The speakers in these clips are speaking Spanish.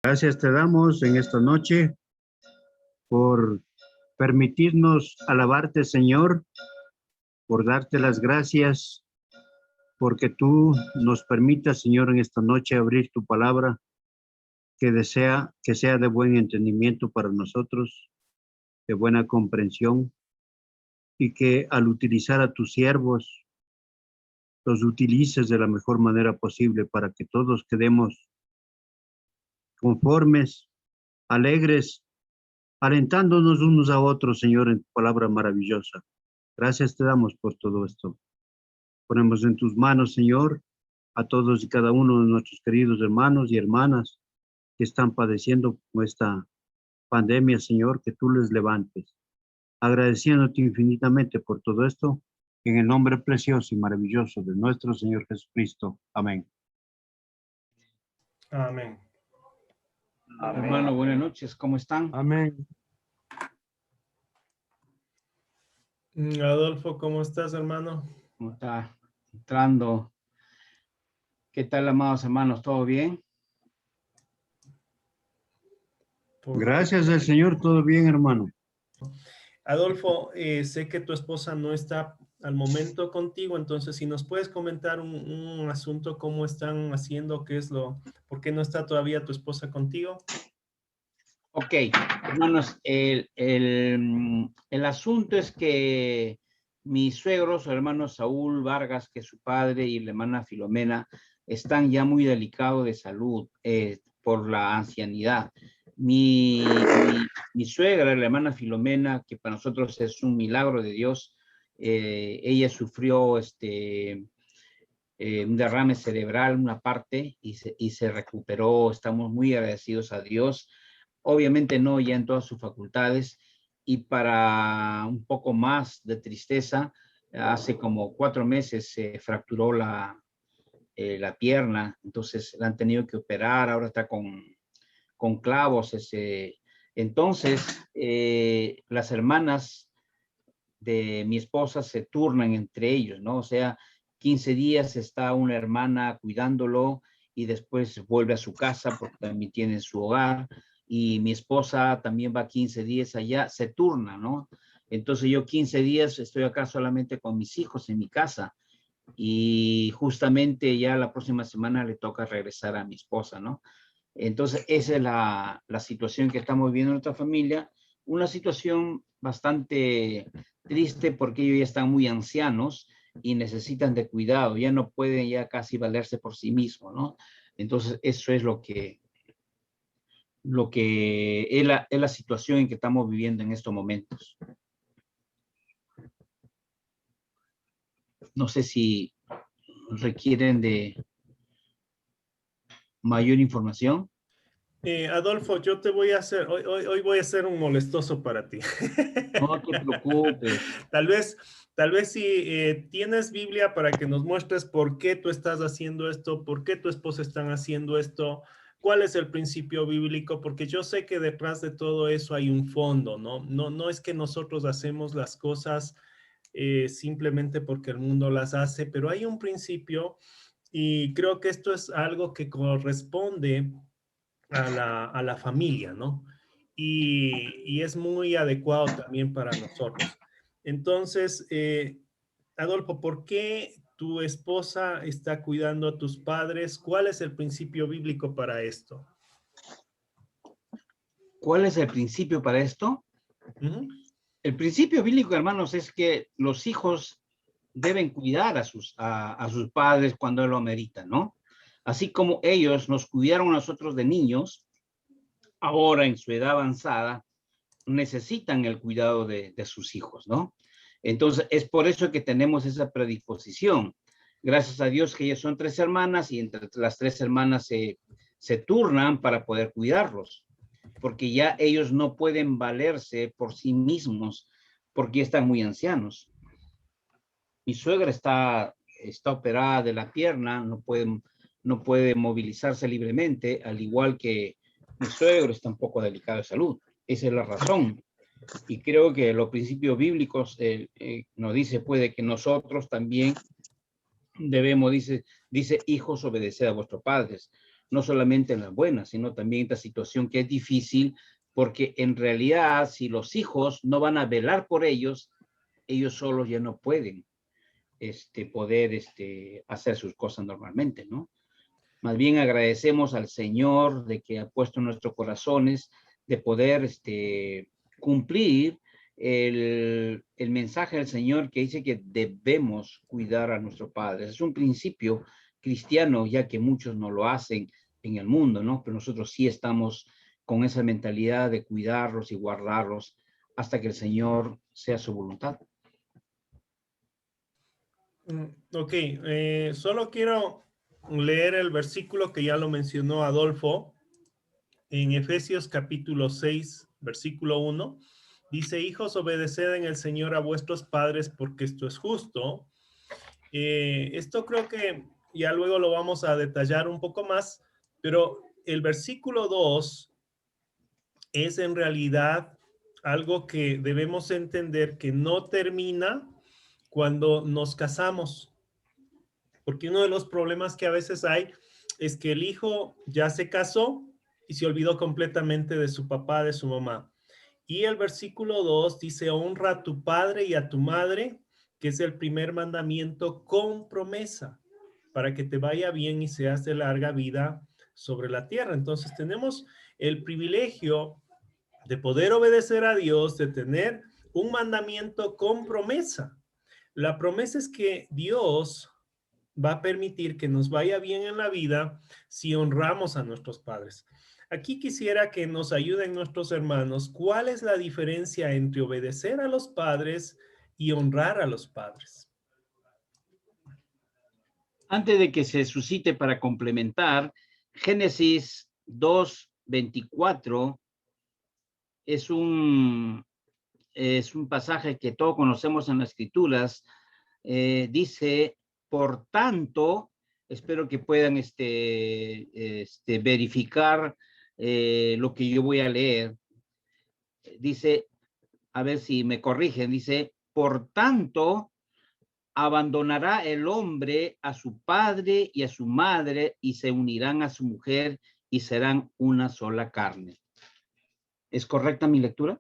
Gracias te damos en esta noche por permitirnos alabarte, Señor, por darte las gracias, porque tú nos permitas, Señor, en esta noche abrir tu palabra, que sea de buen entendimiento para nosotros, de buena comprensión, y que al utilizar a tus siervos, los utilices de la mejor manera posible para que todos quedemos conformes, alegres, alentándonos unos a otros, Señor, en tu palabra maravillosa. Gracias te damos por todo esto. Ponemos en tus manos, Señor, a todos y cada uno de nuestros queridos hermanos y hermanas que están padeciendo con esta pandemia, Señor, que tú les levantes. Agradeciéndote infinitamente por todo esto, en el nombre precioso y maravilloso de nuestro Señor Jesucristo. Amén. Amén. Hermano, buenas noches, ¿cómo están? Amén. Adolfo, ¿cómo estás, hermano? ¿Cómo está entrando? ¿Qué tal, amados hermanos? ¿Todo bien? Gracias al Señor, todo bien, hermano. Adolfo, sé que tu esposa no está al momento contigo, entonces si nos puedes comentar un asunto, cómo están haciendo, por qué no está todavía tu esposa contigo. Ok, hermanos, el asunto es que mis suegros, el hermano Saúl Vargas, que es su padre, y la hermana Filomena, están ya muy delicados de salud por la ancianidad. Mi suegra, la hermana Filomena, que para nosotros es un milagro de Dios, ella sufrió un derrame cerebral, una parte, y se recuperó. Estamos muy agradecidos a Dios. Obviamente no ya en todas sus facultades, y para un poco más de tristeza, hace como 4 meses se fracturó la pierna, entonces la han tenido que operar, ahora está con clavos. Entonces, las hermanas de mi esposa se turnan entre ellos, ¿no? O sea, 15 días está una hermana cuidándolo y después vuelve a su casa porque también tiene su hogar, y mi esposa también va 15 días allá, se turna, ¿no? Entonces yo 15 días estoy acá solamente con mis hijos en mi casa, y justamente ya la próxima semana le toca regresar a mi esposa, ¿no? Entonces esa es la situación que estamos viviendo en nuestra familia, una situación bastante triste porque ellos ya están muy ancianos y necesitan de cuidado, ya no pueden ya casi valerse por sí mismos, ¿no? Entonces eso es lo que es la situación en que estamos viviendo en estos momentos. No sé si requieren de mayor información. Adolfo, yo te voy a hacer, hoy voy a ser un molestoso para ti. No te preocupes. Tal vez si tienes Biblia para que nos muestres por qué tú estás haciendo esto, por qué tu esposa están haciendo esto, cuál es el principio bíblico, porque yo sé que detrás de todo eso hay un fondo, ¿no? No es que nosotros hacemos las cosas simplemente porque el mundo las hace, pero hay un principio y creo que esto es algo que corresponde a la familia, ¿no? Y es muy adecuado también para nosotros. Entonces, Adolfo, ¿por qué tu esposa está cuidando a tus padres? ¿Cuál es el principio bíblico para esto? ¿Cuál es el principio para esto? El principio bíblico, hermanos, es que los hijos deben cuidar a sus padres cuando lo ameritan, ¿no? Así como ellos nos cuidaron a nosotros de niños, ahora en su edad avanzada necesitan el cuidado de sus hijos, ¿no? Entonces, es por eso que tenemos esa predisposición. Gracias a Dios que ellas son 3 hermanas, y entre las 3 hermanas se turnan para poder cuidarlos, porque ya ellos no pueden valerse por sí mismos, porque ya están muy ancianos. Mi suegra está operada de la pierna, no puede movilizarse libremente, al igual que mi suegro está un poco delicado de salud. Esa es la razón. Y creo que los principios bíblicos nos dice, puede que nosotros también debemos, dice hijos, obedecer a vuestros padres. no solamente en las buenas, sino también en esta situación que es difícil, porque en realidad si los hijos no van a velar por ellos, ellos solos ya no pueden poder hacer sus cosas normalmente, ¿no? Más bien agradecemos al Señor de que ha puesto en nuestros corazones de poder cumplir el mensaje del Señor que dice que debemos cuidar a nuestros padres. Es un principio cristiano, ya que muchos no lo hacen en el mundo, ¿no? Pero nosotros sí estamos con esa mentalidad de cuidarlos y guardarlos hasta que el Señor sea su voluntad. Ok, solo quiero leer el versículo que ya lo mencionó Adolfo en Efesios capítulo 6, versículo 1. Dice, hijos, obedeced en el Señor a vuestros padres porque esto es justo. Esto creo que ya luego lo vamos a detallar un poco más, pero el versículo 2 es en realidad algo que debemos entender que no termina cuando nos casamos. Porque uno de los problemas que a veces hay es que el hijo ya se casó y se olvidó completamente de su papá, de su mamá. Y el versículo 2 dice, honra a tu padre y a tu madre, que es el primer mandamiento con promesa, para que te vaya bien y seas de larga vida sobre la tierra. Entonces tenemos el privilegio de poder obedecer a Dios, de tener un mandamiento con promesa. La promesa es que Dios va a permitir que nos vaya bien en la vida si honramos a nuestros padres. Aquí quisiera que nos ayuden nuestros hermanos. ¿Cuál es la diferencia entre obedecer a los padres y honrar a los padres? Antes de que se suscite para complementar, Génesis 2:24 es un pasaje que todos conocemos en las Escrituras. Dice, por tanto, espero que puedan verificar lo que yo voy a leer. Dice, a ver si me corrigen, dice, por tanto, abandonará el hombre a su padre y a su madre y se unirán a su mujer y serán una sola carne. ¿Es correcta mi lectura?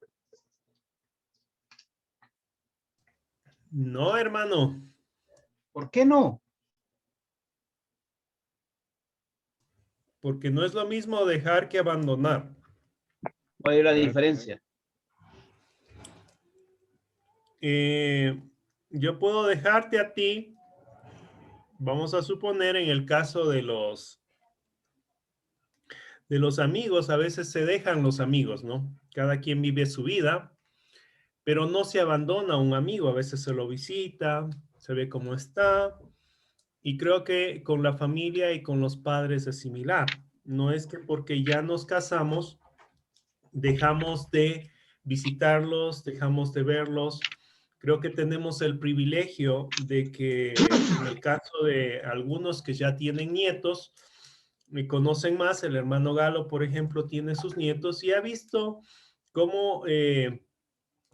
No, hermano. ¿Por qué no? Porque no es lo mismo dejar que abandonar. ¿Cuál es la diferencia? Yo puedo dejarte a ti, vamos a suponer en el caso de los amigos, a veces se dejan los amigos, ¿no? Cada quien vive su vida, pero no se abandona a un amigo, a veces se lo visita, se ve cómo está, y creo que con la familia y con los padres es similar. No es que porque ya nos casamos, dejamos de visitarlos, dejamos de verlos. Creo que tenemos el privilegio de que en el caso de algunos que ya tienen nietos, me conocen más, el hermano Galo, por ejemplo, tiene sus nietos y ha visto cómo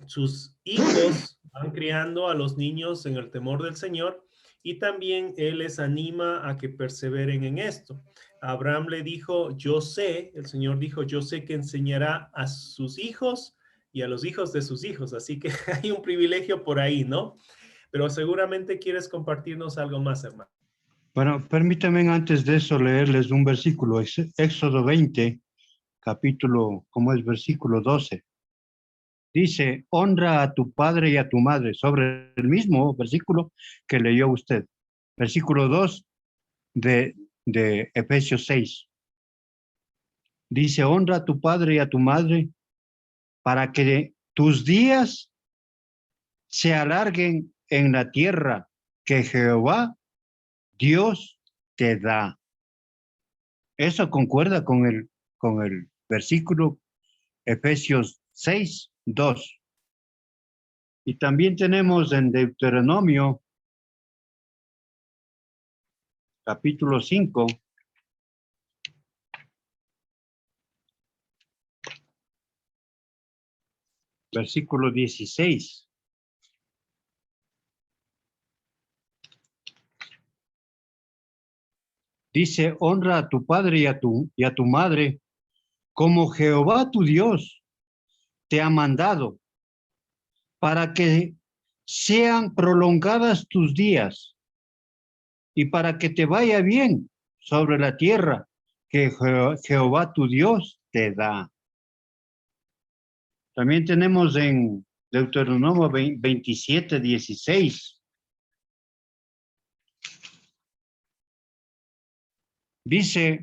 sus hijos van criando a los niños en el temor del Señor y también Él les anima a que perseveren en esto. Abraham le dijo, yo sé, el Señor dijo, yo sé que enseñará a sus hijos y a los hijos de sus hijos. Así que hay un privilegio por ahí, ¿no? Pero seguramente quieres compartirnos algo más, hermano. Bueno, permítanme antes de eso leerles un versículo, Éxodo 20, capítulo, como es versículo 12. Dice, honra a tu padre y a tu madre, sobre el mismo versículo que leyó usted. Versículo 2 de Efesios 6. Dice, honra a tu padre y a tu madre para que tus días se alarguen en la tierra que Jehová, Dios, te da. Eso concuerda con el versículo Efesios 6, 2. Y también tenemos en Deuteronomio, capítulo 5, versículo 16. Dice, honra a tu padre y a tu madre, como Jehová tu Dios te ha mandado, para que sean prolongadas tus días y para que te vaya bien sobre la tierra que Jehová tu Dios te da. También tenemos en Deuteronomio 27:16. Dice,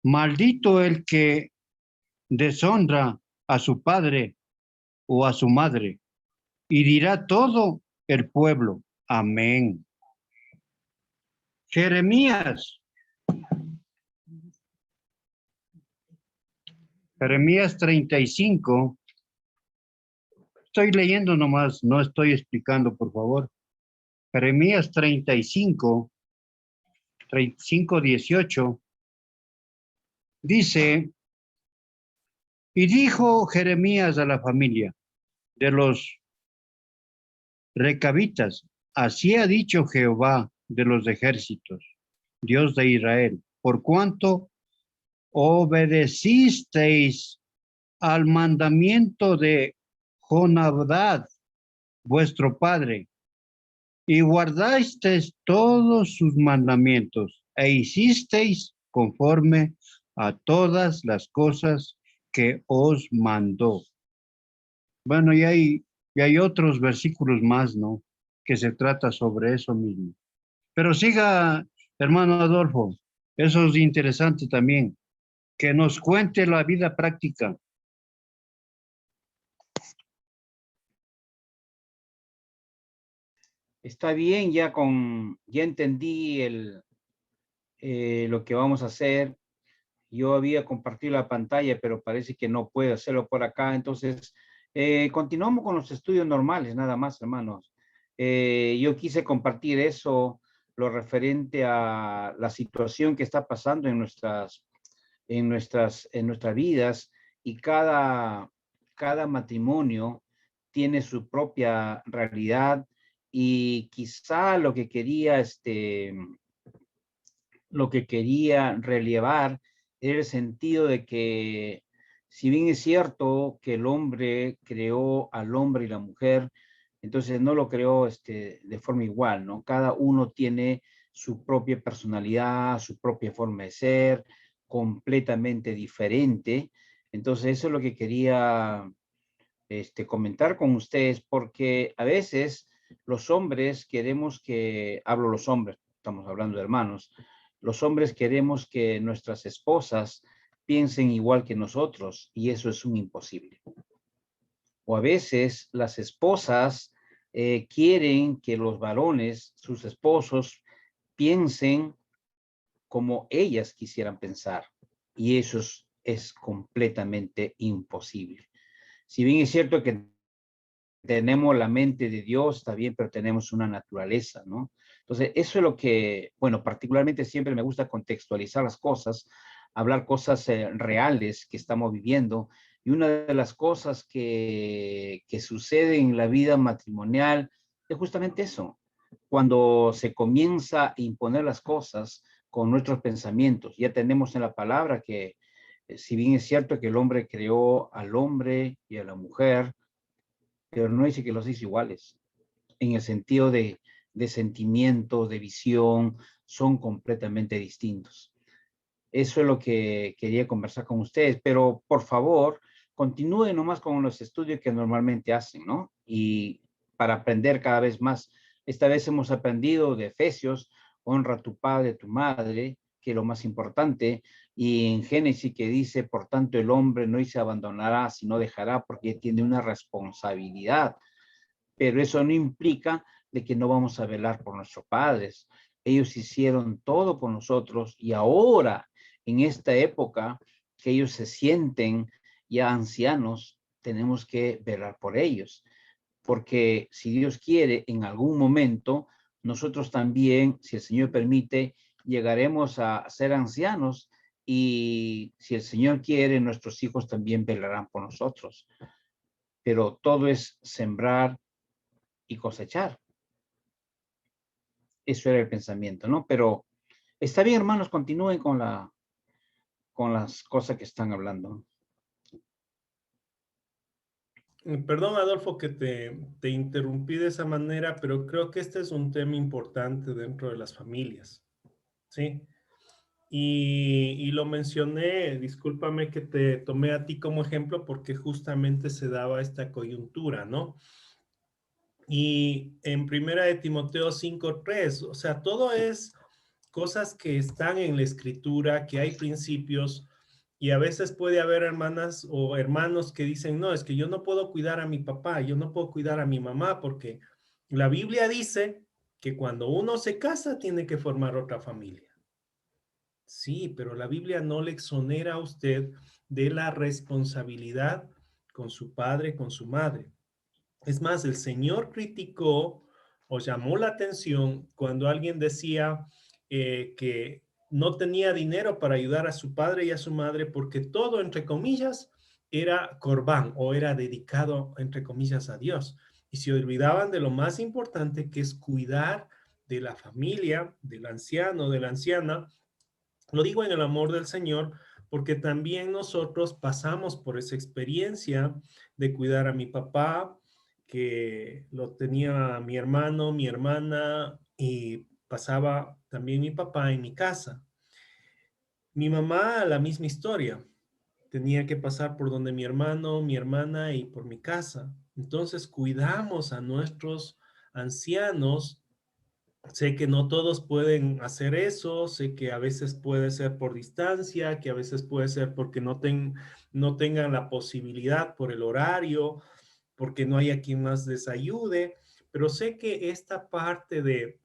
maldito el que deshonra a su padre o a su madre, y dirá todo el pueblo, amén. Jeremías 35. Estoy leyendo nomás, no estoy explicando, por favor. Jeremías 35, 18. Dice, y dijo Jeremías a la familia de los recabitas, así ha dicho Jehová de los ejércitos, Dios de Israel, por cuanto obedecisteis al mandamiento de Jonadab, vuestro padre, y guardasteis todos sus mandamientos, e hicisteis conforme a todas las cosas que os mandó. Bueno, y hay otros versículos más, ¿no? Que se trata sobre eso mismo. Pero siga, hermano Adolfo, eso es interesante también, que nos cuente la vida práctica. Está bien, ya entendí lo que vamos a hacer. Yo había compartido la pantalla, pero parece que no puedo hacerlo por acá. Entonces, continuamos con los estudios normales, nada más, hermanos. Yo quise compartir eso, lo referente a la situación que está pasando en nuestras vidas, y cada matrimonio tiene su propia realidad, y quizá lo que quería relevar era el sentido de que, si bien es cierto que el hombre creó al hombre y la mujer, entonces no lo creó de forma igual, ¿no? Cada uno tiene su propia personalidad, su propia forma de ser, completamente diferente. Entonces eso es lo que quería comentar con ustedes, porque a veces los hombres queremos hablo los hombres, estamos hablando de hermanos, los hombres queremos que nuestras esposas piensen igual que nosotros, y eso es un imposible. O a veces las esposas quieren que los varones, sus esposos, piensen como ellas quisieran pensar, y eso es completamente imposible. Si bien es cierto que tenemos la mente de Dios, está bien, pero tenemos una naturaleza, ¿no? Entonces, eso es lo que, bueno, particularmente siempre me gusta contextualizar las cosas, hablar cosas reales que estamos viviendo. Y una de las cosas que sucede en la vida matrimonial es justamente eso. Cuando se comienza a imponer las cosas con nuestros pensamientos, ya tenemos en la palabra que, si bien es cierto que el hombre creó al hombre y a la mujer, pero no dice que los hizo iguales. En el sentido de sentimiento, de visión, son completamente distintos. Eso es lo que quería conversar con ustedes, pero por favor, continúen nomás con los estudios que normalmente hacen, ¿no? Y para aprender cada vez más. Esta vez hemos aprendido de Efesios, honra a tu padre, a tu madre, que es lo más importante, y en Génesis que dice, por tanto el hombre no se abandonará, sino dejará, porque tiene una responsabilidad. Pero eso no implica de que no vamos a velar por nuestros padres. Ellos hicieron todo por nosotros, y ahora, en esta época que ellos se sienten ya ancianos, tenemos que velar por ellos. Porque si Dios quiere, en algún momento, nosotros también, si el Señor permite, llegaremos a ser ancianos, y si el Señor quiere, nuestros hijos también velarán por nosotros. Pero todo es sembrar y cosechar. Eso era el pensamiento, ¿no? Pero está bien, hermanos, continúen con las cosas que están hablando. Perdón, Adolfo, que te interrumpí de esa manera, pero creo que este es un tema importante dentro de las familias, ¿sí? Y lo mencioné, discúlpame que te tomé a ti como ejemplo porque justamente se daba esta coyuntura, ¿no? Y en primera de Timoteo 5:3, o sea, todo es cosas que están en la escritura, que hay principios, y a veces puede haber hermanas o hermanos que dicen, no, es que yo no puedo cuidar a mi papá, yo no puedo cuidar a mi mamá, porque la Biblia dice que cuando uno se casa tiene que formar otra familia. Sí, pero la Biblia no le exonera a usted de la responsabilidad con su padre, con su madre. Es más, el Señor criticó o llamó la atención cuando alguien decía que no tenía dinero para ayudar a su padre y a su madre porque todo, entre comillas, era corbán o era dedicado, entre comillas, a Dios. Y se olvidaban de lo más importante que es cuidar de la familia, del anciano, de la anciana. Lo digo en el amor del Señor porque también nosotros pasamos por esa experiencia de cuidar a mi papá, que lo tenía mi hermano, mi hermana, y pasaba también mi papá en mi casa. Mi mamá, la misma historia. Tenía que pasar por donde mi hermano, mi hermana y por mi casa. Entonces cuidamos a nuestros ancianos. Sé que no todos pueden hacer eso, sé que a veces puede ser por distancia, que a veces puede ser porque no tengan la posibilidad por el horario, porque no haya quien más les ayude, pero sé que esta parte de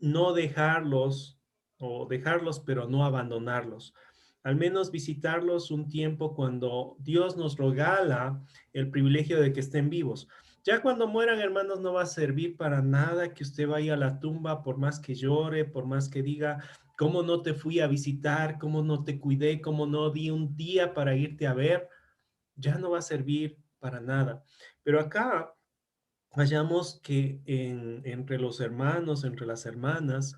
no dejarlos o dejarlos pero no abandonarlos, al menos visitarlos un tiempo cuando Dios nos regala el privilegio de que estén vivos. Ya cuando mueran, hermanos, no va a servir para nada que usted vaya a la tumba, por más que llore, por más que diga, cómo no te fui a visitar, cómo no te cuidé, cómo no di un día para irte a ver, ya no va a servir para nada. Pero acá hallamos que entre los hermanos, entre las hermanas,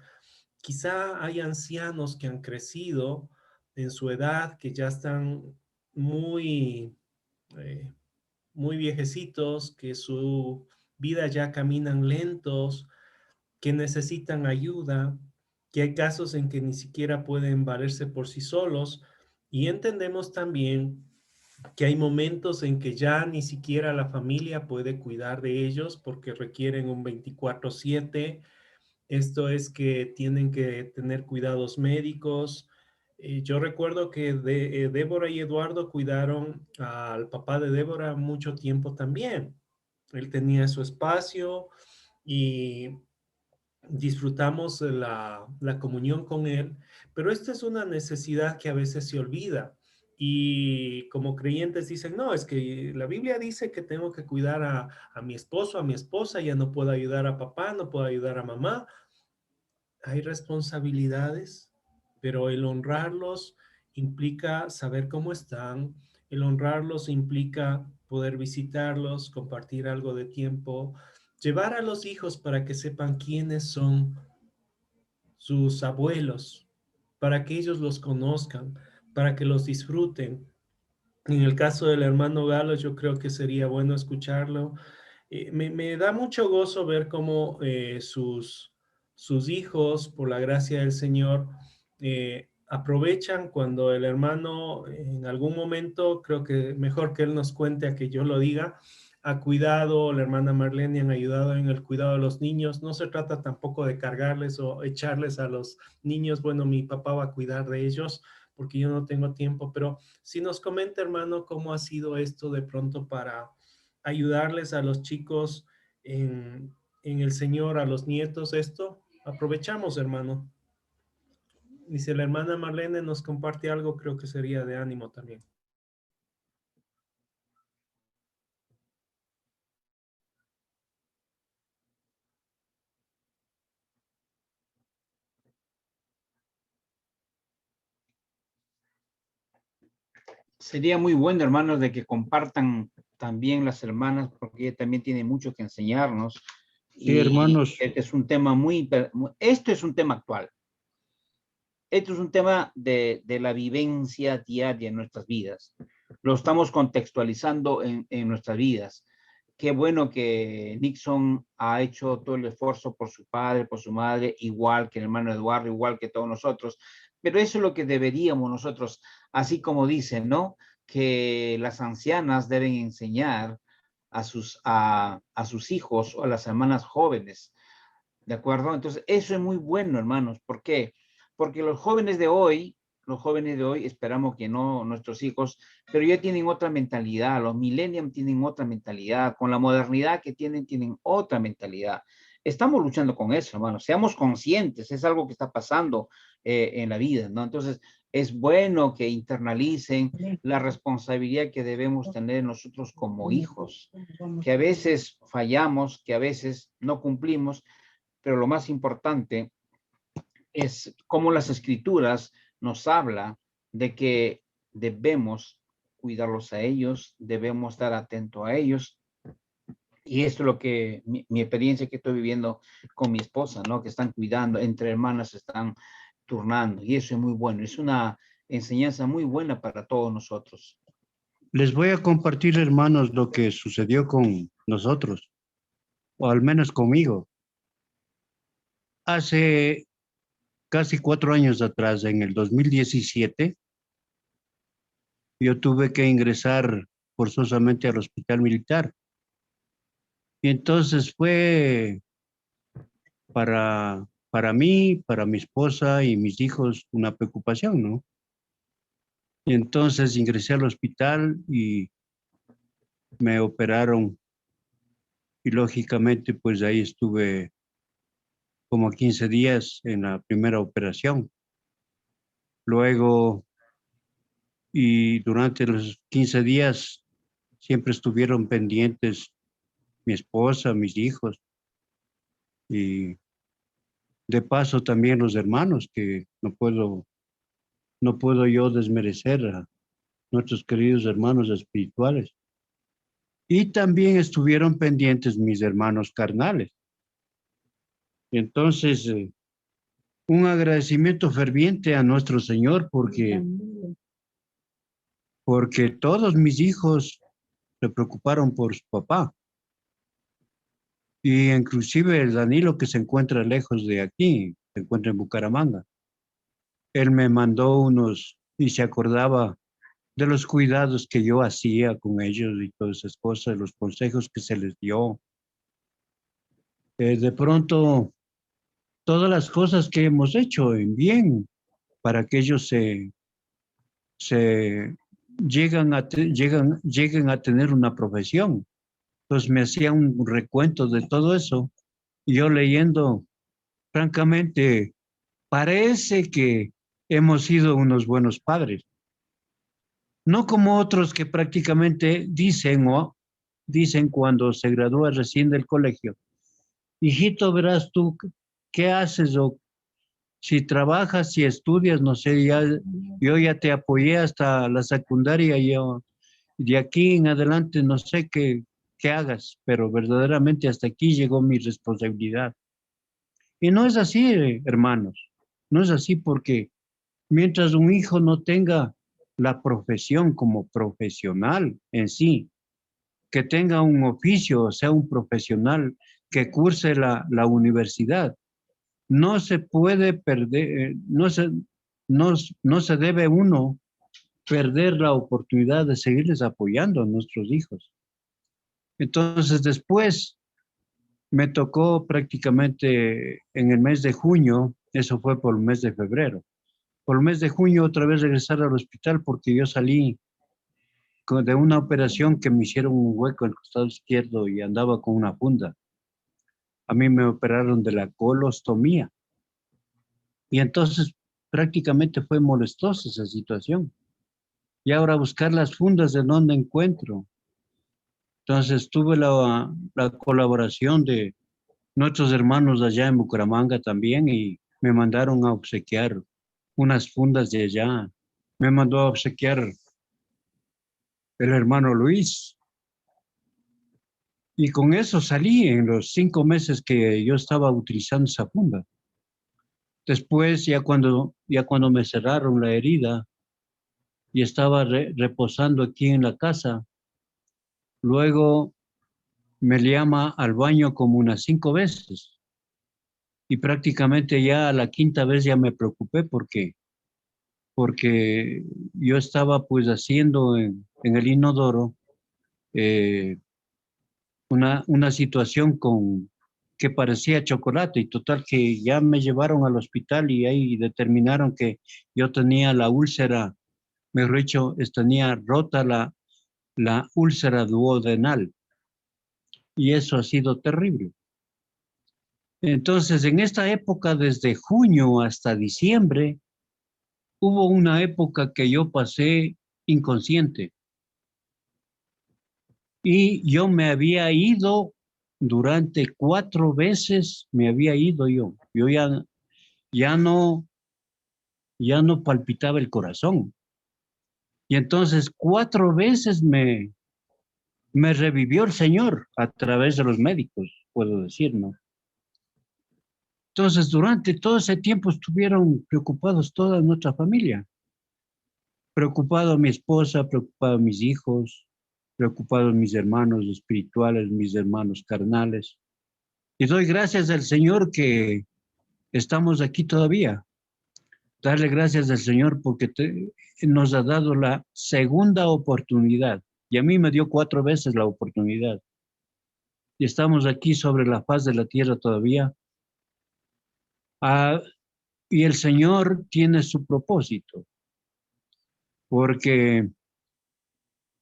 quizá hay ancianos que han crecido en su edad, que ya están muy, eh, muy viejecitos, que su vida ya caminan lentos, que necesitan ayuda, que hay casos en que ni siquiera pueden valerse por sí solos. Y entendemos también que hay momentos en que ya ni siquiera la familia puede cuidar de ellos porque requieren un 24/7. Esto es que tienen que tener cuidados médicos. Yo recuerdo que Débora y Eduardo cuidaron al papá de Débora mucho tiempo también. Él tenía su espacio y disfrutamos la comunión con Él, pero esta es una necesidad que a veces se olvida. Y como creyentes dicen, no, es que la Biblia dice que tengo que cuidar a mi esposo, a mi esposa, ya no puedo ayudar a papá, no puedo ayudar a mamá. Hay responsabilidades, pero el honrarlos implica saber cómo están, el honrarlos implica poder visitarlos, compartir algo de tiempo, llevar a los hijos para que sepan quiénes son sus abuelos, para que ellos los conozcan, para que los disfruten. En el caso del hermano Galo, yo creo que sería bueno escucharlo. Me da mucho gozo ver cómo sus hijos, por la gracia del Señor, aprovechan cuando el hermano en algún momento, creo que mejor que él nos cuente a que yo lo diga, ha cuidado, la hermana Marlene han ayudado en el cuidado de los niños. No se trata tampoco de cargarles o echarles a los niños, bueno, mi papá va a cuidar de ellos porque yo no tengo tiempo, pero si nos comenta, hermano, cómo ha sido esto de pronto para ayudarles a los chicos en el Señor, a los nietos, esto, aprovechamos, hermano. Y si la hermana Marlene nos comparte algo, creo que sería de ánimo también. Sería muy bueno, hermanos, de que compartan también las hermanas, porque ella también tiene mucho que enseñarnos. Sí, hermanos. Este es un tema esto es un tema actual. Esto es un tema de la vivencia diaria en nuestras vidas. Lo estamos contextualizando en nuestras vidas. Qué bueno que Nixon ha hecho todo el esfuerzo por su padre, por su madre, igual que el hermano Eduardo, igual que todos nosotros. Pero eso es lo que deberíamos nosotros, así como dicen, ¿no? Que las ancianas deben enseñar a sus hijos o a las hermanas jóvenes. ¿De acuerdo? Entonces, eso es muy bueno, hermanos. ¿Por qué? Porque los jóvenes de hoy, esperamos que no nuestros hijos, pero ya tienen otra mentalidad. Los millennials tienen otra mentalidad. Con la modernidad que tienen otra mentalidad. Estamos luchando con eso, hermanos. Seamos conscientes. Es algo que está pasando en la vida, ¿no? Entonces, es bueno que internalicen la responsabilidad que debemos tener nosotros como hijos, que a veces fallamos, que a veces no cumplimos, pero lo más importante es cómo las escrituras nos habla de que debemos cuidarlos a ellos, debemos estar atentos a ellos. Y esto es lo que mi experiencia que estoy viviendo con mi esposa, ¿no? Que están cuidando, entre hermanas están turnando. Y eso es muy bueno. Es una enseñanza muy buena para todos nosotros. Les voy a compartir, hermanos, lo que sucedió con nosotros, o al menos conmigo. Hace casi 4 años atrás, en el 2017, yo tuve que ingresar forzosamente al hospital militar. Y entonces fue para mí, para mi esposa y mis hijos una preocupación, ¿no? Y entonces ingresé al hospital y me operaron y lógicamente pues ahí estuve como 15 días en la primera operación. Luego y durante los 15 días siempre estuvieron pendientes mi esposa, mis hijos y de paso también los hermanos, que no puedo yo desmerecer a nuestros queridos hermanos espirituales. Y también estuvieron pendientes mis hermanos carnales. Y entonces, un agradecimiento ferviente a nuestro Señor porque todos mis hijos se preocuparon por su papá. Y inclusive el Danilo, que se encuentra lejos de aquí, se encuentra en Bucaramanga. Él me mandó y se acordaba de los cuidados que yo hacía con ellos y todas esas cosas, los consejos que se les dio. De pronto, todas las cosas que hemos hecho en bien para que ellos se lleguen a tener una profesión. Entonces me hacía un recuento de todo eso y yo leyendo, francamente, parece que hemos sido unos buenos padres. No como otros que prácticamente dicen cuando se gradúa recién del colegio, hijito, verás tú qué haces o si trabajas, si estudias, no sé, yo ya te apoyé hasta la secundaria, yo de aquí en adelante no sé qué hagas, pero verdaderamente hasta aquí llegó mi responsabilidad. Y no es así, hermanos, no es así porque mientras un hijo no tenga la profesión como profesional en sí, que tenga un oficio, sea un profesional, que curse la universidad, no se puede perder, no se debe uno perder la oportunidad de seguirles apoyando a nuestros hijos. Entonces después me tocó prácticamente en el mes de junio, eso fue por el mes de febrero, por el mes de junio otra vez regresar al hospital porque yo salí de una operación que me hicieron un hueco en el costado izquierdo y andaba con una funda. A mí me operaron de la colostomía. Y entonces prácticamente fue molestosa esa situación. Y ahora buscar las fundas de dónde encuentro. Entonces tuve la colaboración de nuestros hermanos allá en Bucaramanga también y me mandaron a obsequiar unas fundas de allá. Me mandó a obsequiar el hermano Luis. Y con eso salí en los 5 meses que yo estaba utilizando esa funda. Después, ya cuando me cerraron la herida y estaba reposando aquí en la casa, luego me llama al baño como unas 5 veces. Y prácticamente ya a la quinta vez ya me preocupé porque yo estaba pues haciendo en el inodoro eh, una situación que parecía chocolate y total que ya me llevaron al hospital y ahí determinaron que yo tenía la úlcera, mejor dicho, tenía rota la úlcera duodenal y eso ha sido terrible. Entonces, en esta época, desde junio hasta diciembre, hubo una época que yo pasé inconsciente y yo me había ido durante 4 veces, me había ido yo. Yo ya no, ya no palpitaba el corazón. Y entonces 4 veces me revivió el Señor a través de los médicos, puedo decir, ¿no? Entonces, durante todo ese tiempo estuvieron preocupados toda nuestra familia. Preocupado mi esposa, preocupado mis hijos, preocupados mis hermanos espirituales, mis hermanos carnales. Y doy gracias al Señor que estamos aquí todavía. Darle gracias al Señor porque nos ha dado la segunda oportunidad. Y a mí me dio 4 veces la oportunidad. Y estamos aquí sobre la faz de la tierra todavía. Ah, y el Señor tiene su propósito, porque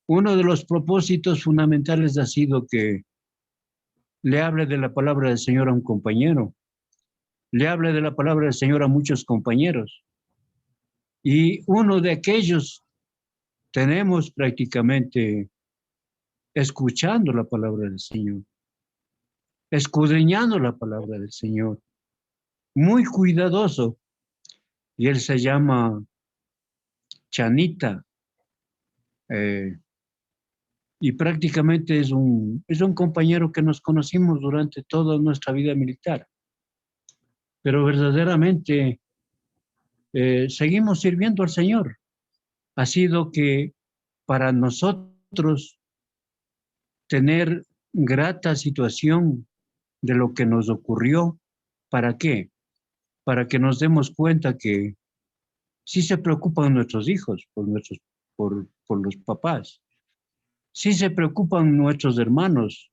uno de los propósitos fundamentales ha sido que le hable de la palabra del Señor a un compañero, le hable de la palabra del Señor a muchos compañeros. Y uno de aquellos tenemos prácticamente escuchando la palabra del Señor, escudriñando la palabra del Señor, muy cuidadoso. Y él se llama Chanita, eh, y prácticamente es un compañero que nos conocimos durante toda nuestra vida militar. Pero verdaderamente seguimos sirviendo al Señor. Ha sido que para nosotros tener grata situación de lo que nos ocurrió, ¿para qué? Para que nos demos cuenta que sí se preocupan nuestros hijos por los papás. Sí se preocupan nuestros hermanos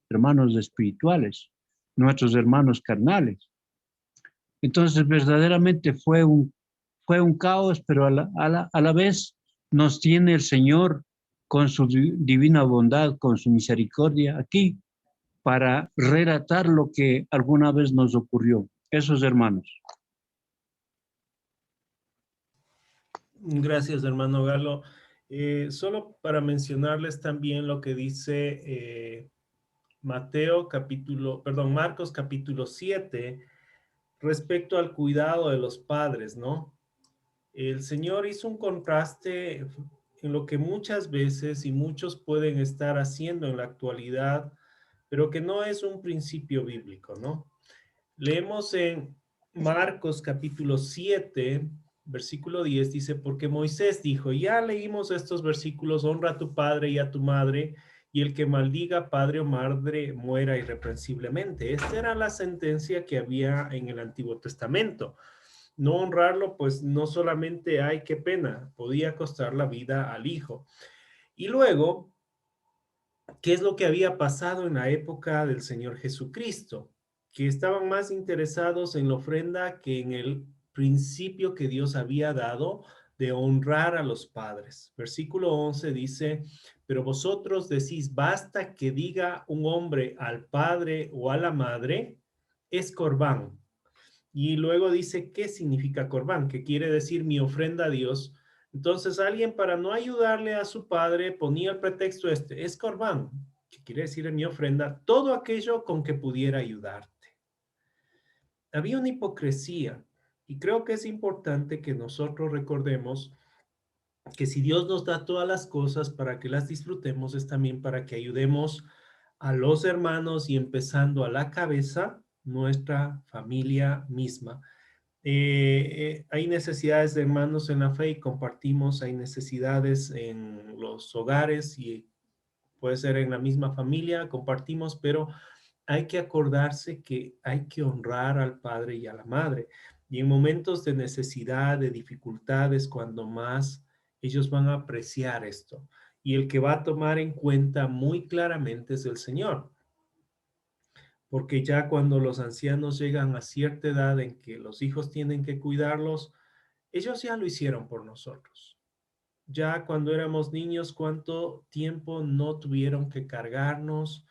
espirituales, nuestros hermanos carnales. Entonces, verdaderamente fue un caos, pero a la vez nos tiene el Señor con su divina bondad, con su misericordia aquí para relatar lo que alguna vez nos ocurrió. Esos hermanos. Gracias, hermano Galo. Solo para mencionarles también lo que dice Marcos capítulo 7, respecto al cuidado de los padres, ¿no? El Señor hizo un contraste en lo que muchas veces y muchos pueden estar haciendo en la actualidad, pero que no es un principio bíblico, ¿no? Leemos en Marcos capítulo 7, versículo 10, dice, porque Moisés dijo, ya leímos estos versículos, honra a tu padre y a tu madre, y el que maldiga padre o madre muera irreprensiblemente. Esta era la sentencia que había en el Antiguo Testamento. No honrarlo, pues no solamente hay qué pena, podía costar la vida al hijo. Y luego, ¿qué es lo que había pasado en la época del Señor Jesucristo? Que estaban más interesados en la ofrenda que en el principio que Dios había dado de honrar a los padres. Versículo 11 dice, pero vosotros decís, basta que diga un hombre al padre o a la madre, es corbán. Y luego dice, ¿qué significa corbán? Que quiere decir mi ofrenda a Dios. Entonces alguien para no ayudarle a su padre ponía el pretexto es corbán, que quiere decir en mi ofrenda, todo aquello con que pudiera ayudarte. Había una hipocresía y creo que es importante que nosotros recordemos que si Dios nos da todas las cosas para que las disfrutemos, es también para que ayudemos a los hermanos y empezando a la cabeza, nuestra familia misma. Hay necesidades de hermanos en la fe y compartimos, hay necesidades en los hogares y puede ser en la misma familia, compartimos, pero hay que acordarse que hay que honrar al padre y a la madre. Y en momentos de necesidad, de dificultades, cuando más ellos van a apreciar esto. Y el que va a tomar en cuenta muy claramente es el Señor. Porque ya cuando los ancianos llegan a cierta edad en que los hijos tienen que cuidarlos, ellos ya lo hicieron por nosotros. Ya cuando éramos niños, ¿cuánto tiempo no tuvieron que cargarnos?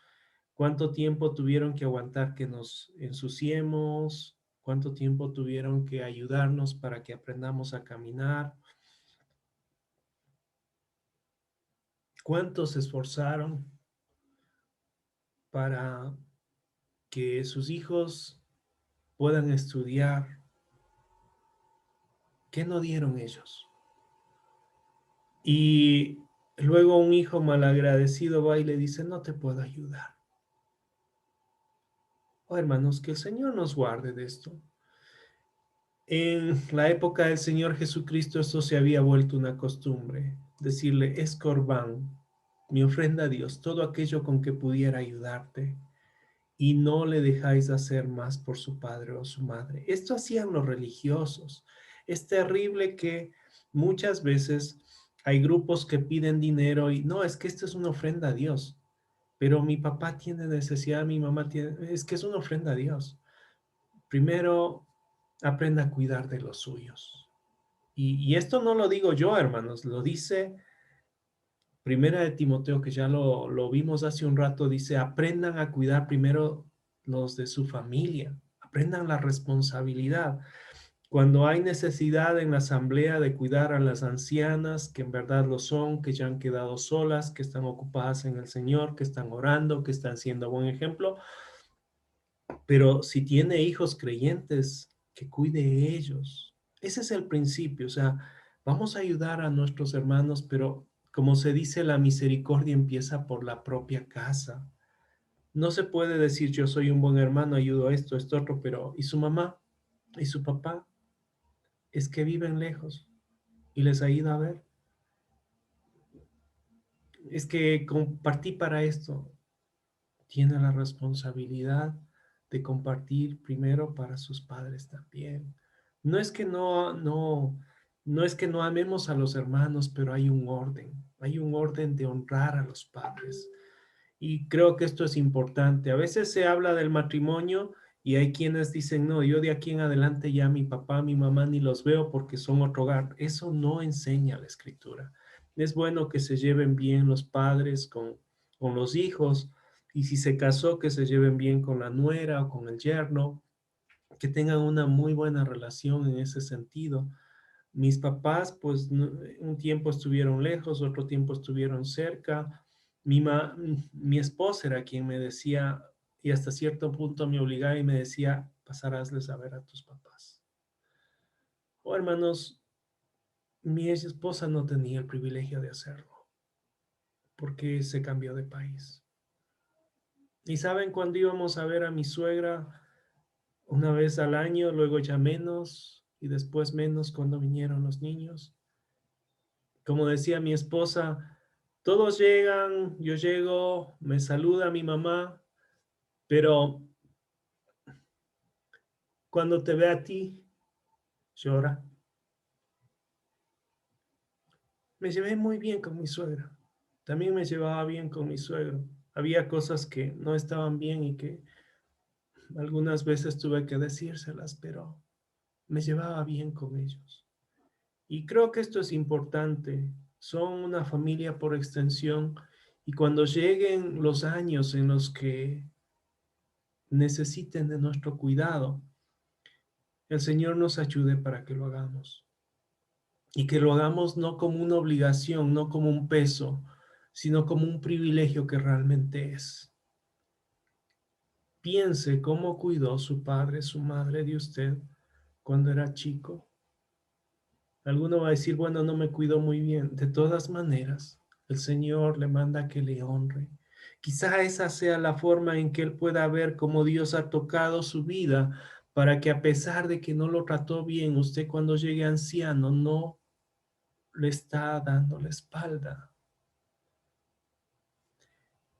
¿Cuánto tiempo tuvieron que aguantar que nos ensuciemos? ¿Cuánto tiempo tuvieron que ayudarnos para que aprendamos a caminar? ¿Cuántos se esforzaron para que sus hijos puedan estudiar? ¿Qué no dieron ellos? Y luego un hijo malagradecido va y le dice, no te puedo ayudar. Oh, hermanos, que el Señor nos guarde de esto. En la época del Señor Jesucristo esto se había vuelto una costumbre, decirle, es corbán, mi ofrenda a Dios, todo aquello con que pudiera ayudarte, y no le dejáis hacer más por su padre o su madre. Esto hacían los religiosos. Es terrible que muchas veces hay grupos que piden dinero y no, es que esto es una ofrenda a Dios, pero mi papá tiene necesidad, mi mamá tiene, es que es una ofrenda a Dios. Primero, aprenda a cuidar de los suyos. Y esto no lo digo yo, hermanos, lo dice Primera de Timoteo, que ya lo vimos hace un rato, dice, aprendan a cuidar primero los de su familia, aprendan la responsabilidad. Cuando hay necesidad en la asamblea de cuidar a las ancianas, que en verdad lo son, que ya han quedado solas, que están ocupadas en el Señor, que están orando, que están siendo buen ejemplo, pero si tiene hijos creyentes, que cuide de ellos. Ese es el principio, o sea, vamos a ayudar a nuestros hermanos, pero como se dice, la misericordia empieza por la propia casa. No se puede decir yo soy un buen hermano, ayudo a esto, esto otro, pero ¿y su mamá? ¿Y su papá? Es que viven lejos y les ha ido a ver. Es que compartí para esto. Tiene la responsabilidad de compartir primero para sus padres también. No es que no es que no amemos a los hermanos, pero hay un orden de honrar a los padres. Y creo que esto es importante. A veces se habla del matrimonio y hay quienes dicen, no, yo de aquí en adelante ya mi papá, mi mamá ni los veo porque son otro hogar. Eso no enseña la escritura. Es bueno que se lleven bien los padres con los hijos y si se casó, que se lleven bien con la nuera o con el yerno, que tengan una muy buena relación en ese sentido. Mis papás, pues un tiempo estuvieron lejos, otro tiempo estuvieron cerca. Mi esposa era quien me decía, y hasta cierto punto me obligaba y me decía, pasarásles a ver a tus papás. Oh, hermanos, mi esposa no tenía el privilegio de hacerlo, porque se cambió de país. Y saben, cuando íbamos a ver a mi suegra, una vez al año, luego ya menos, y después menos cuando vinieron los niños. Como decía mi esposa, todos llegan, yo llego, me saluda mi mamá, pero cuando te ve a ti, llora. Me llevé muy bien con mi suegra. También me llevaba bien con mi suegro. Había cosas que no estaban bien y que algunas veces tuve que decírselas, pero me llevaba bien con ellos. Y creo que esto es importante. Son una familia por extensión y cuando lleguen los años en los que necesiten de nuestro cuidado, el Señor nos ayude para que lo hagamos. Y que lo hagamos no como una obligación, no como un peso, sino como un privilegio que realmente es. Piense cómo cuidó su padre, su madre de usted cuando era chico. Alguno va a decir, bueno, no me cuidó muy bien. De todas maneras, el Señor le manda que le honre, Quizá esa sea la forma en que él pueda ver cómo Dios ha tocado su vida, para que a pesar de que no lo trató bien, usted cuando llegue anciano no le está dando la espalda.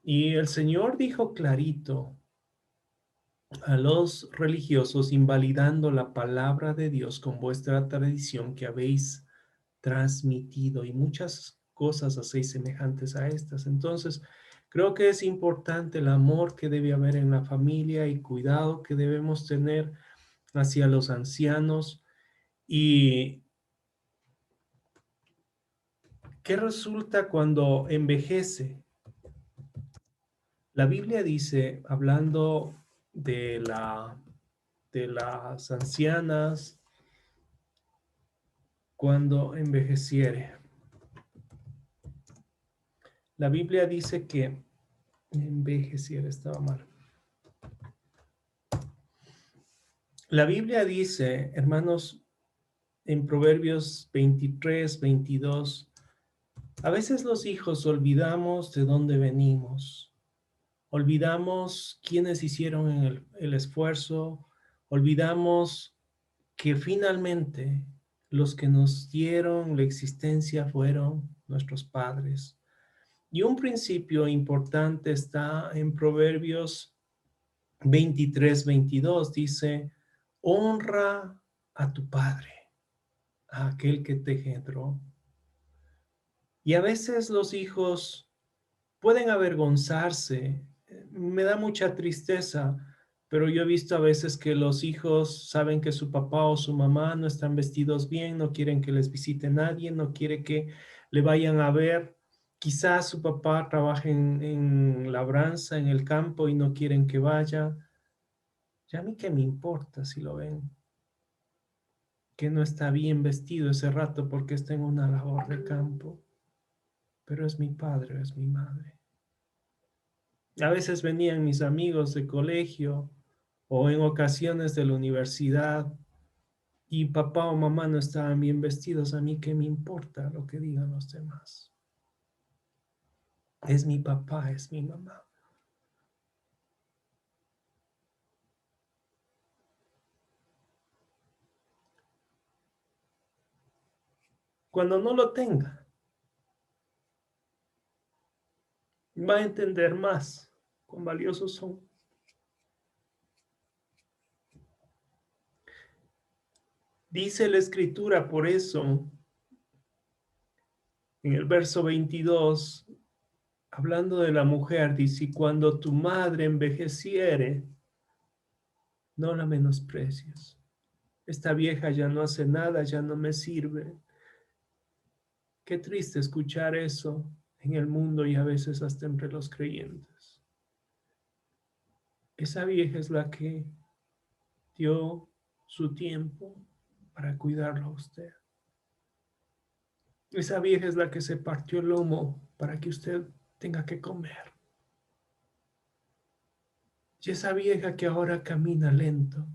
Y el Señor dijo clarito a los religiosos, invalidando la palabra de Dios con vuestra tradición que habéis transmitido, y muchas cosas hacéis semejantes a estas. Entonces, creo que es importante el amor que debe haber en la familia y cuidado que debemos tener hacia los ancianos. ¿Y qué resulta cuando envejece? La Biblia dice, hablando de las ancianas, cuando envejeciere. La Biblia dice que envejeciere, estaba mal. La Biblia dice, hermanos, en Proverbios 23, 22, a veces los hijos olvidamos de dónde venimos, olvidamos quiénes hicieron el esfuerzo, olvidamos que finalmente los que nos dieron la existencia fueron nuestros padres. Y un principio importante está en Proverbios 23, 22, dice, honra a tu padre, a aquel que te engendró. Y a veces los hijos pueden avergonzarse. Me da mucha tristeza, pero yo he visto a veces que los hijos saben que su papá o su mamá no están vestidos bien, no quieren que les visite nadie, no quiere que le vayan a ver. Quizás su papá trabaje en labranza, en el campo, y no quieren que vaya. Ya a mí qué me importa si lo ven, que no está bien vestido ese rato porque está en una labor de campo, pero es mi padre, es mi madre. A veces venían mis amigos de colegio o en ocasiones de la universidad y papá o mamá no estaban bien vestidos. A mí qué me importa lo que digan los demás. Es mi papá, es mi mamá. Cuando no lo tenga, va a entender más cuán valiosos son. Dice la Escritura, por eso, en el verso 22, hablando de la mujer, dice, cuando tu madre envejeciere, no la menosprecies. Esta vieja ya no hace nada, ya no me sirve. Qué triste escuchar eso en el mundo y a veces hasta entre los creyentes. Esa vieja es la que dio su tiempo para cuidarlo a usted. Esa vieja es la que se partió el lomo para que usted tenga que comer. Y esa vieja que ahora camina lento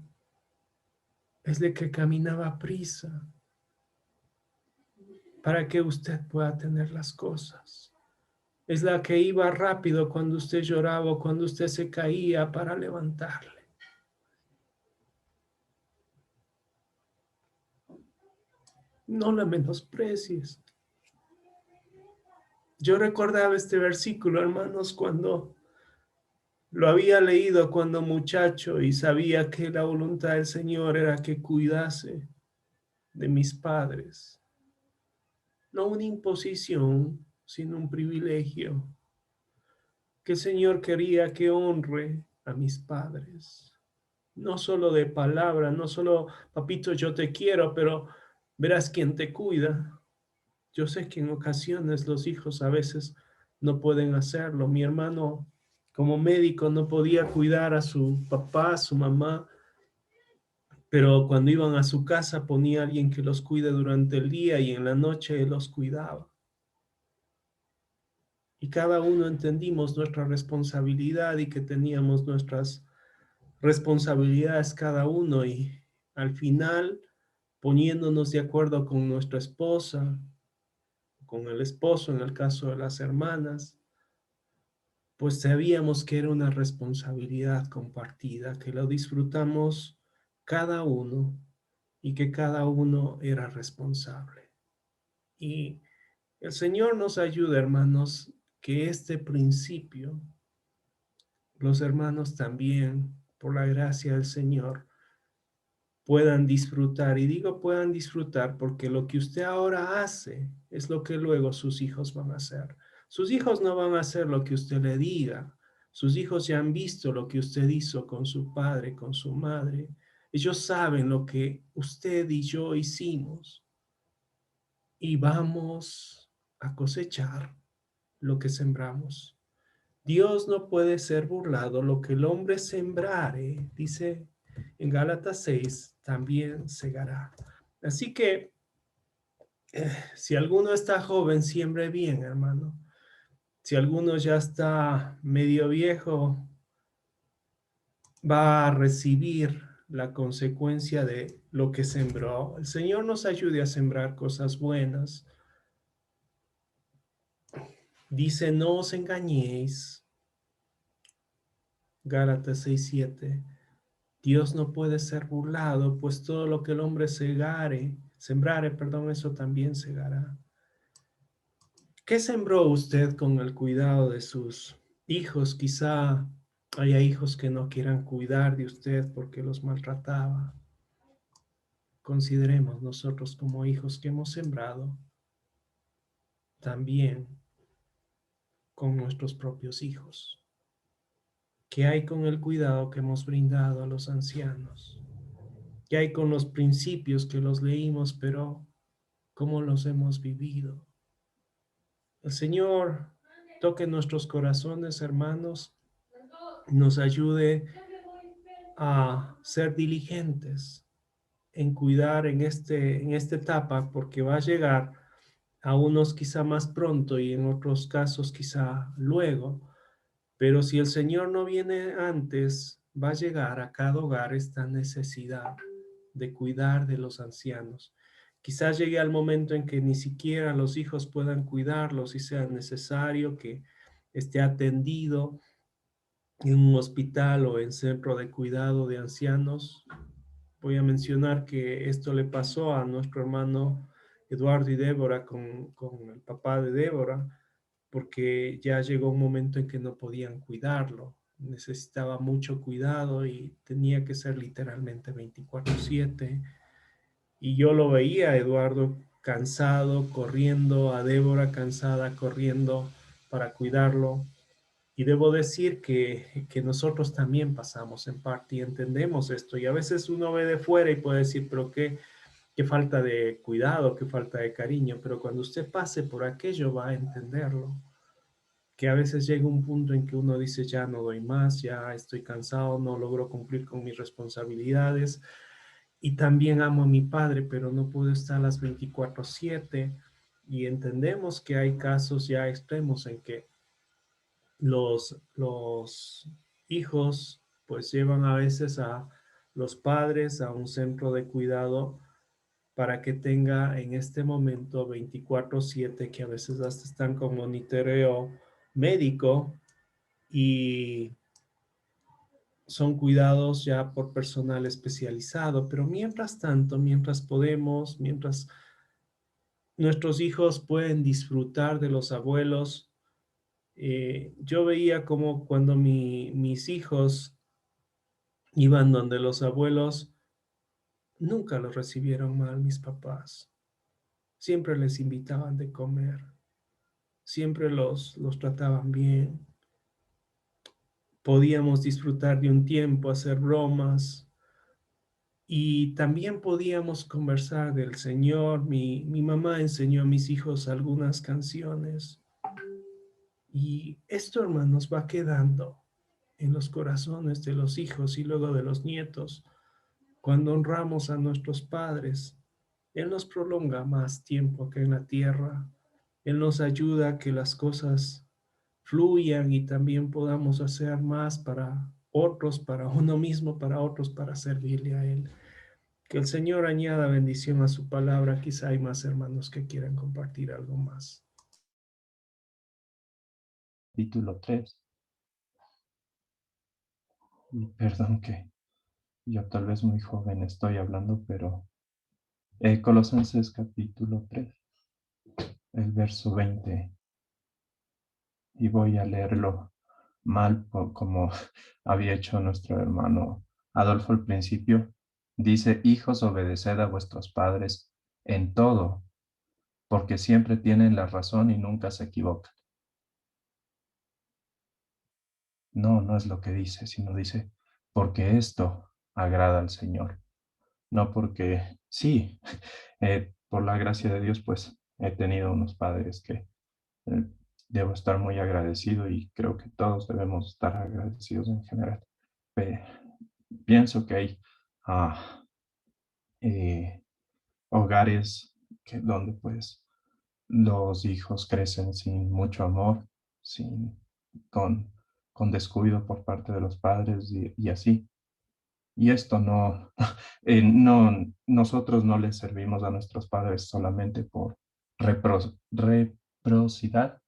es la que caminaba a prisa para que usted pueda tener las cosas. Es la que iba rápido cuando usted lloraba o cuando usted se caía para levantarle. No la menosprecies. Yo recordaba este versículo, hermanos, cuando lo había leído cuando muchacho y sabía que la voluntad del Señor era que cuidase de mis padres. No una imposición, sino un privilegio. Que el Señor quería que honre a mis padres. No solo de palabra, no solo, papito, yo te quiero, pero verás quién te cuida. Yo sé que en ocasiones los hijos a veces no pueden hacerlo. Mi hermano, como médico, no podía cuidar a su papá, a su mamá, pero cuando iban a su casa ponía a alguien que los cuide durante el día y en la noche él los cuidaba. Y cada uno entendimos nuestra responsabilidad y que teníamos nuestras responsabilidades cada uno, y al final poniéndonos de acuerdo con nuestra esposa, con el esposo en el caso de las hermanas, pues sabíamos que era una responsabilidad compartida, que lo disfrutamos cada uno y que cada uno era responsable. Y el Señor nos ayuda, hermanos, que este principio, los hermanos también, por la gracia del Señor, puedan disfrutar. Y digo puedan disfrutar porque lo que usted ahora hace es lo que luego sus hijos van a hacer. Sus hijos no van a hacer lo que usted le diga. Sus hijos ya han visto lo que usted hizo con su padre, con su madre. Ellos saben lo que usted y yo hicimos. Y vamos a cosechar lo que sembramos. Dios no puede ser burlado. Lo que el hombre sembrare, dice en Gálatas 6, también segará. Así que si alguno está joven, siembre bien, hermano. Si alguno ya está medio viejo, va a recibir la consecuencia de lo que sembró. El Señor nos ayude a sembrar cosas buenas. Dice, no os engañéis. Gálatas 6:7. Dios no puede ser burlado, pues todo lo que el hombre sembrare, perdón, eso también segará. ¿Qué sembró usted con el cuidado de sus hijos? Quizá haya hijos que no quieran cuidar de usted porque los maltrataba. Consideremos nosotros como hijos que hemos sembrado también con nuestros propios hijos. ¿Qué hay con el cuidado que hemos brindado a los ancianos? ¿Qué hay con los principios que los leímos, pero cómo los hemos vivido? El Señor toque nuestros corazones, hermanos, nos ayude a ser diligentes en cuidar en esta etapa, porque va a llegar a unos quizá más pronto y en otros casos quizá luego. Pero si el Señor no viene antes, va a llegar a cada hogar esta necesidad de cuidar de los ancianos. Quizás llegue al momento en que ni siquiera los hijos puedan cuidarlos y sea necesario que esté atendido en un hospital o en centro de cuidado de ancianos. Voy a mencionar que esto le pasó a nuestro hermano Eduardo y Débora con el papá de Débora, porque ya llegó un momento en que no podían cuidarlo. Necesitaba mucho cuidado y tenía que ser literalmente 24/7. Y yo lo veía a Eduardo cansado, corriendo, a Débora cansada, corriendo para cuidarlo. Y debo decir que nosotros también pasamos en parte y entendemos esto. Y a veces uno ve de fuera y puede decir, pero qué falta de cuidado, qué falta de cariño. Pero cuando usted pase por aquello va a entenderlo. Que a veces llega un punto en que uno dice, ya no doy más, ya estoy cansado, no logro cumplir con mis responsabilidades. Y también amo a mi padre, pero no puedo estar las 24/7. Y entendemos que hay casos ya extremos en que los hijos pues llevan a veces a los padres a un centro de cuidado para que tenga en este momento 24/7, que a veces hasta están con monitoreo médico y son cuidados ya por personal especializado. Pero mientras tanto, mientras podemos, mientras nuestros hijos pueden disfrutar de los abuelos, yo veía como cuando mis hijos iban donde los abuelos, nunca los recibieron mal mis papás. Siempre les invitaban de comer, siempre los trataban bien. Podíamos disfrutar de un tiempo, hacer bromas y también podíamos conversar del Señor. Mi mamá enseñó a mis hijos algunas canciones y esto, hermanos, va quedando en los corazones de los hijos y luego de los nietos. Cuando honramos a nuestros padres, Él nos prolonga más tiempo que en la tierra. Él nos ayuda a que las cosas fluyan y también podamos hacer más para otros, para uno mismo, para otros, para servirle a Él. Que el Señor añada bendición a su palabra. Quizá hay más hermanos que quieran compartir algo más. Capítulo 3. Y perdón que yo tal vez muy joven estoy hablando, pero Colosenses capítulo 3, el verso 20, y voy a leerlo mal como había hecho nuestro hermano Adolfo al principio. Dice, hijos, obedeced a vuestros padres en todo, porque siempre tienen la razón y nunca se equivocan. No, no es lo que dice, sino dice, porque esto agrada al Señor. No porque, sí, por la gracia de Dios, pues he tenido unos padres que eh, debo estar muy agradecido y creo que todos debemos estar agradecidos en general. Pe- Pienso que hay ah, eh, hogares donde pues los hijos crecen sin mucho amor, sin, con, con descuido por parte de los padres y así. Y esto no, nosotros no les servimos a nuestros padres solamente por reciprocidad,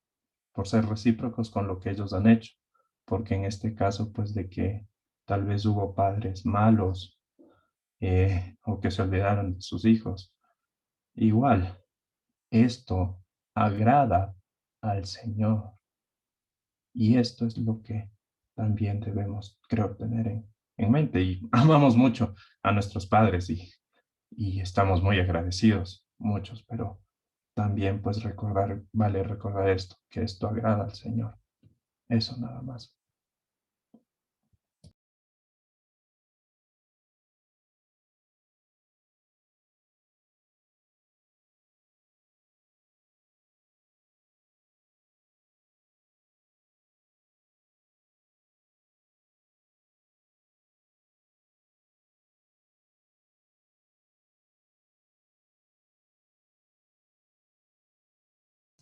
por ser recíprocos con lo que ellos han hecho, porque en este caso, pues de que tal vez hubo padres malos o que se olvidaron de sus hijos. Igual, esto agrada al Señor y esto es lo que también debemos, creo, tener en mente. Y amamos mucho a nuestros padres y estamos muy agradecidos, muchos, pero también pues recordar, vale recordar esto, que esto agrada al Señor. Eso nada más.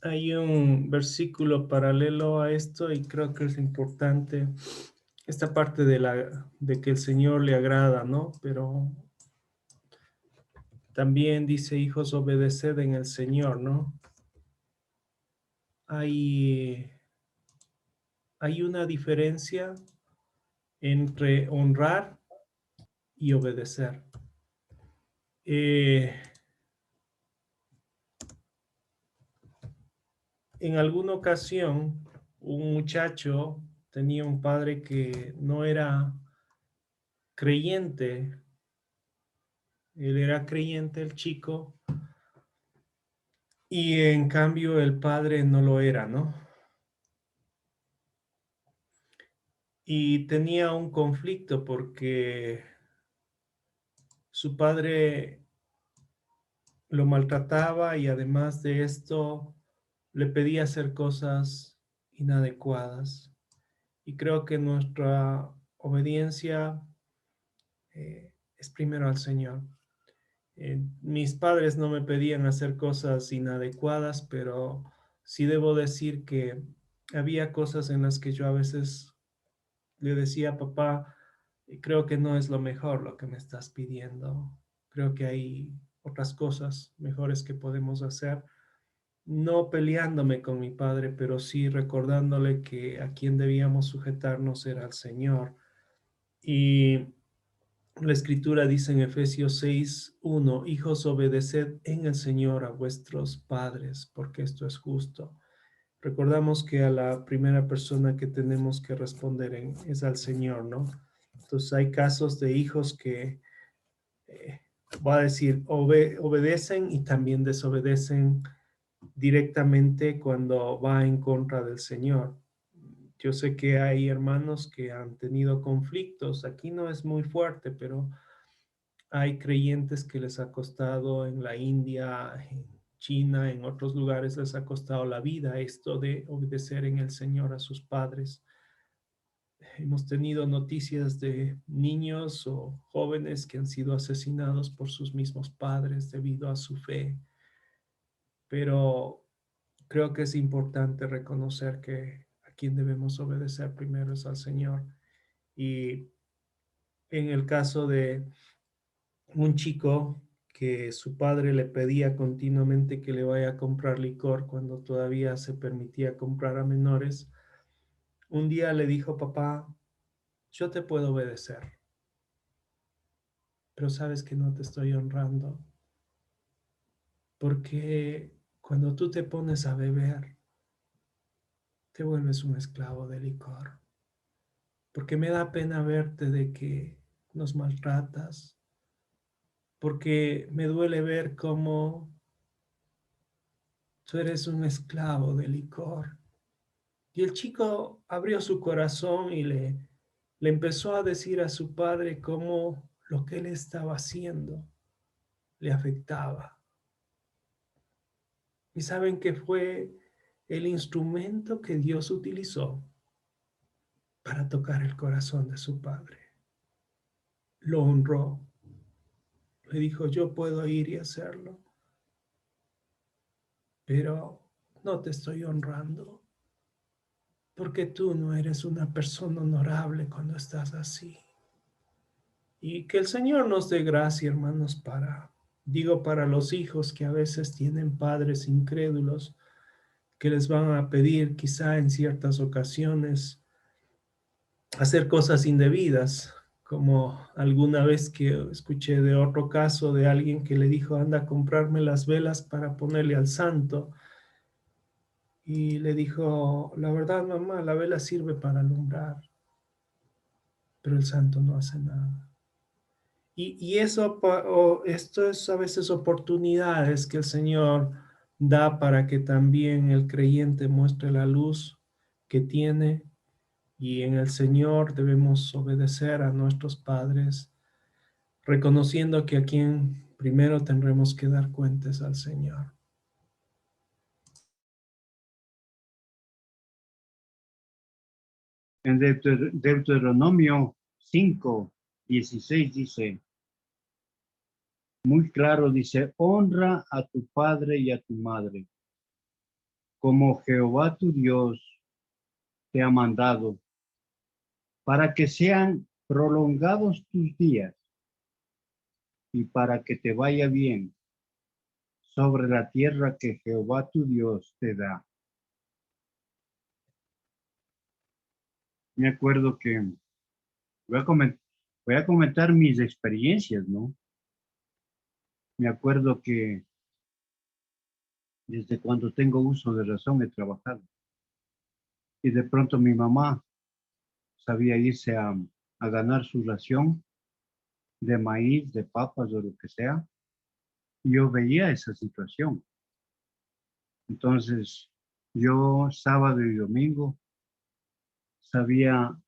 Hay un versículo paralelo a esto y creo que es importante esta parte de que el Señor le agrada, ¿no? Pero también dice, hijos, obedeced en el Señor, ¿no? Hay, hay una diferencia entre honrar y obedecer. En alguna ocasión, un muchacho tenía un padre que no era creyente. Él era creyente, el chico, y en cambio el padre no lo era, ¿no? Y tenía un conflicto porque su padre lo maltrataba y además de esto le pedía hacer cosas inadecuadas. Y creo que nuestra obediencia es primero al Señor. Mis padres no me pedían hacer cosas inadecuadas, pero sí debo decir que había cosas en las que yo a veces le decía, papá, creo que no es lo mejor lo que me estás pidiendo. Creo que hay otras cosas mejores que podemos hacer. No peleándome con mi padre, pero sí recordándole que a quien debíamos sujetarnos era al Señor. Y la escritura dice en Efesios 6:1, hijos, obedeced en el Señor a vuestros padres, porque esto es justo. Recordamos que a la primera persona que tenemos que responder es al Señor, ¿no? Entonces hay casos de hijos que, eh, voy a decir, obedecen y también desobedecen directamente cuando va en contra del Señor. Yo sé que hay hermanos que han tenido conflictos. Aquí no es muy fuerte, pero hay creyentes que les ha costado en la India, en China, en otros lugares les ha costado la vida esto de obedecer en el Señor a sus padres. Hemos tenido noticias de niños o jóvenes que han sido asesinados por sus mismos padres debido a su fe, pero creo que es importante reconocer que a quien debemos obedecer primero es al Señor. Y en el caso de un chico que su padre le pedía continuamente que le vaya a comprar licor cuando todavía se permitía comprar a menores, un día le dijo, papá, yo te puedo obedecer, pero sabes que no te estoy honrando, porque cuando tú te pones a beber, te vuelves un esclavo del licor, porque me da pena verte de que nos maltratas, porque me duele ver cómo tú eres un esclavo del licor. Y el chico abrió su corazón y le empezó a decir a su padre cómo lo que él estaba haciendo le afectaba. ¿Y saben qué fue el instrumento que Dios utilizó para tocar el corazón de su padre? Lo honró. Le dijo, yo puedo ir y hacerlo, pero no te estoy honrando porque tú no eres una persona honorable cuando estás así. Y que el Señor nos dé gracia, hermanos, para los hijos que a veces tienen padres incrédulos, que les van a pedir quizá en ciertas ocasiones hacer cosas indebidas, como alguna vez que escuché de otro caso de alguien que le dijo, anda a comprarme las velas para ponerle al santo. Y le dijo, la verdad, mamá, la vela sirve para alumbrar, pero el santo no hace nada. Y eso, esto es a veces oportunidades que el Señor da para que también el creyente muestre la luz que tiene, y en el Señor debemos obedecer a nuestros padres, reconociendo que a quien primero tendremos que dar cuentas al Señor. En Deuteronomio 5:16 dice, muy claro, dice, honra a tu padre y a tu madre, como Jehová tu Dios te ha mandado, para que sean prolongados tus días y para que te vaya bien sobre la tierra que Jehová tu Dios te da. Me acuerdo que voy a comentar mis experiencias, ¿no? Me acuerdo que desde cuando tengo uso de razón he trabajado. Y de pronto mi mamá sabía irse a ganar su ración de maíz, de papas o lo que sea. Y yo veía esa situación. Entonces, yo sábado y domingo sabía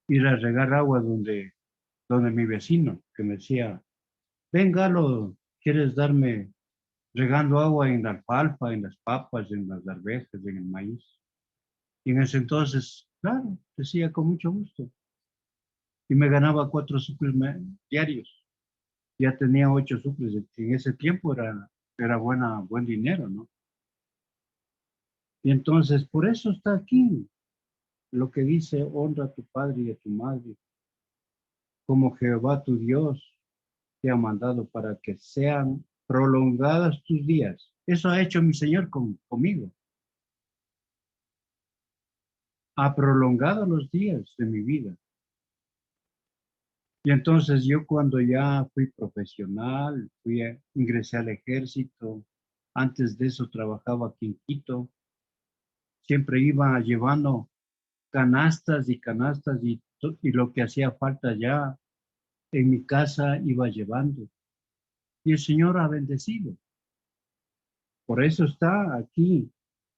ir a regar agua donde mi vecino, que me decía, venga, ¿quieres darme regando agua en la alfalfa, en las papas, en las arvejas, en el maíz? Y en ese entonces, claro, decía con mucho gusto. Y me ganaba 4 sucres diarios. Ya tenía 8 sucres. En ese tiempo era buen dinero, ¿no? Y entonces, por eso está aquí lo que dice, honra a tu padre y a tu madre, como Jehová tu Dios te ha mandado para que sean prolongadas tus días. Eso ha hecho mi Señor conmigo. Ha prolongado los días de mi vida. Y entonces yo cuando ya fui profesional, ingresé al ejército, antes de eso trabajaba aquí en Quito, siempre iba llevando canastas y canastas y lo que hacía falta ya en mi casa iba llevando. Y el Señor ha bendecido. Por eso está aquí,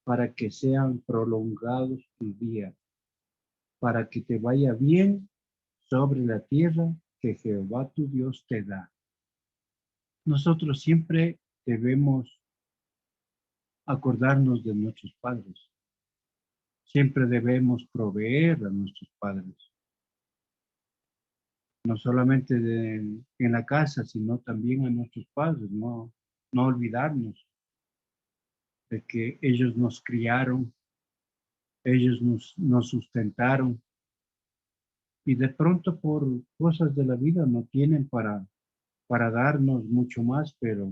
para que sean prolongados tus días, para que te vaya bien sobre la tierra que Jehová tu Dios te da. Nosotros siempre debemos acordarnos de nuestros padres. Siempre debemos proveer a nuestros padres. No solamente en la casa, sino también a nuestros padres. No olvidarnos de que ellos nos criaron, ellos nos sustentaron y de pronto por cosas de la vida no tienen para darnos mucho más, pero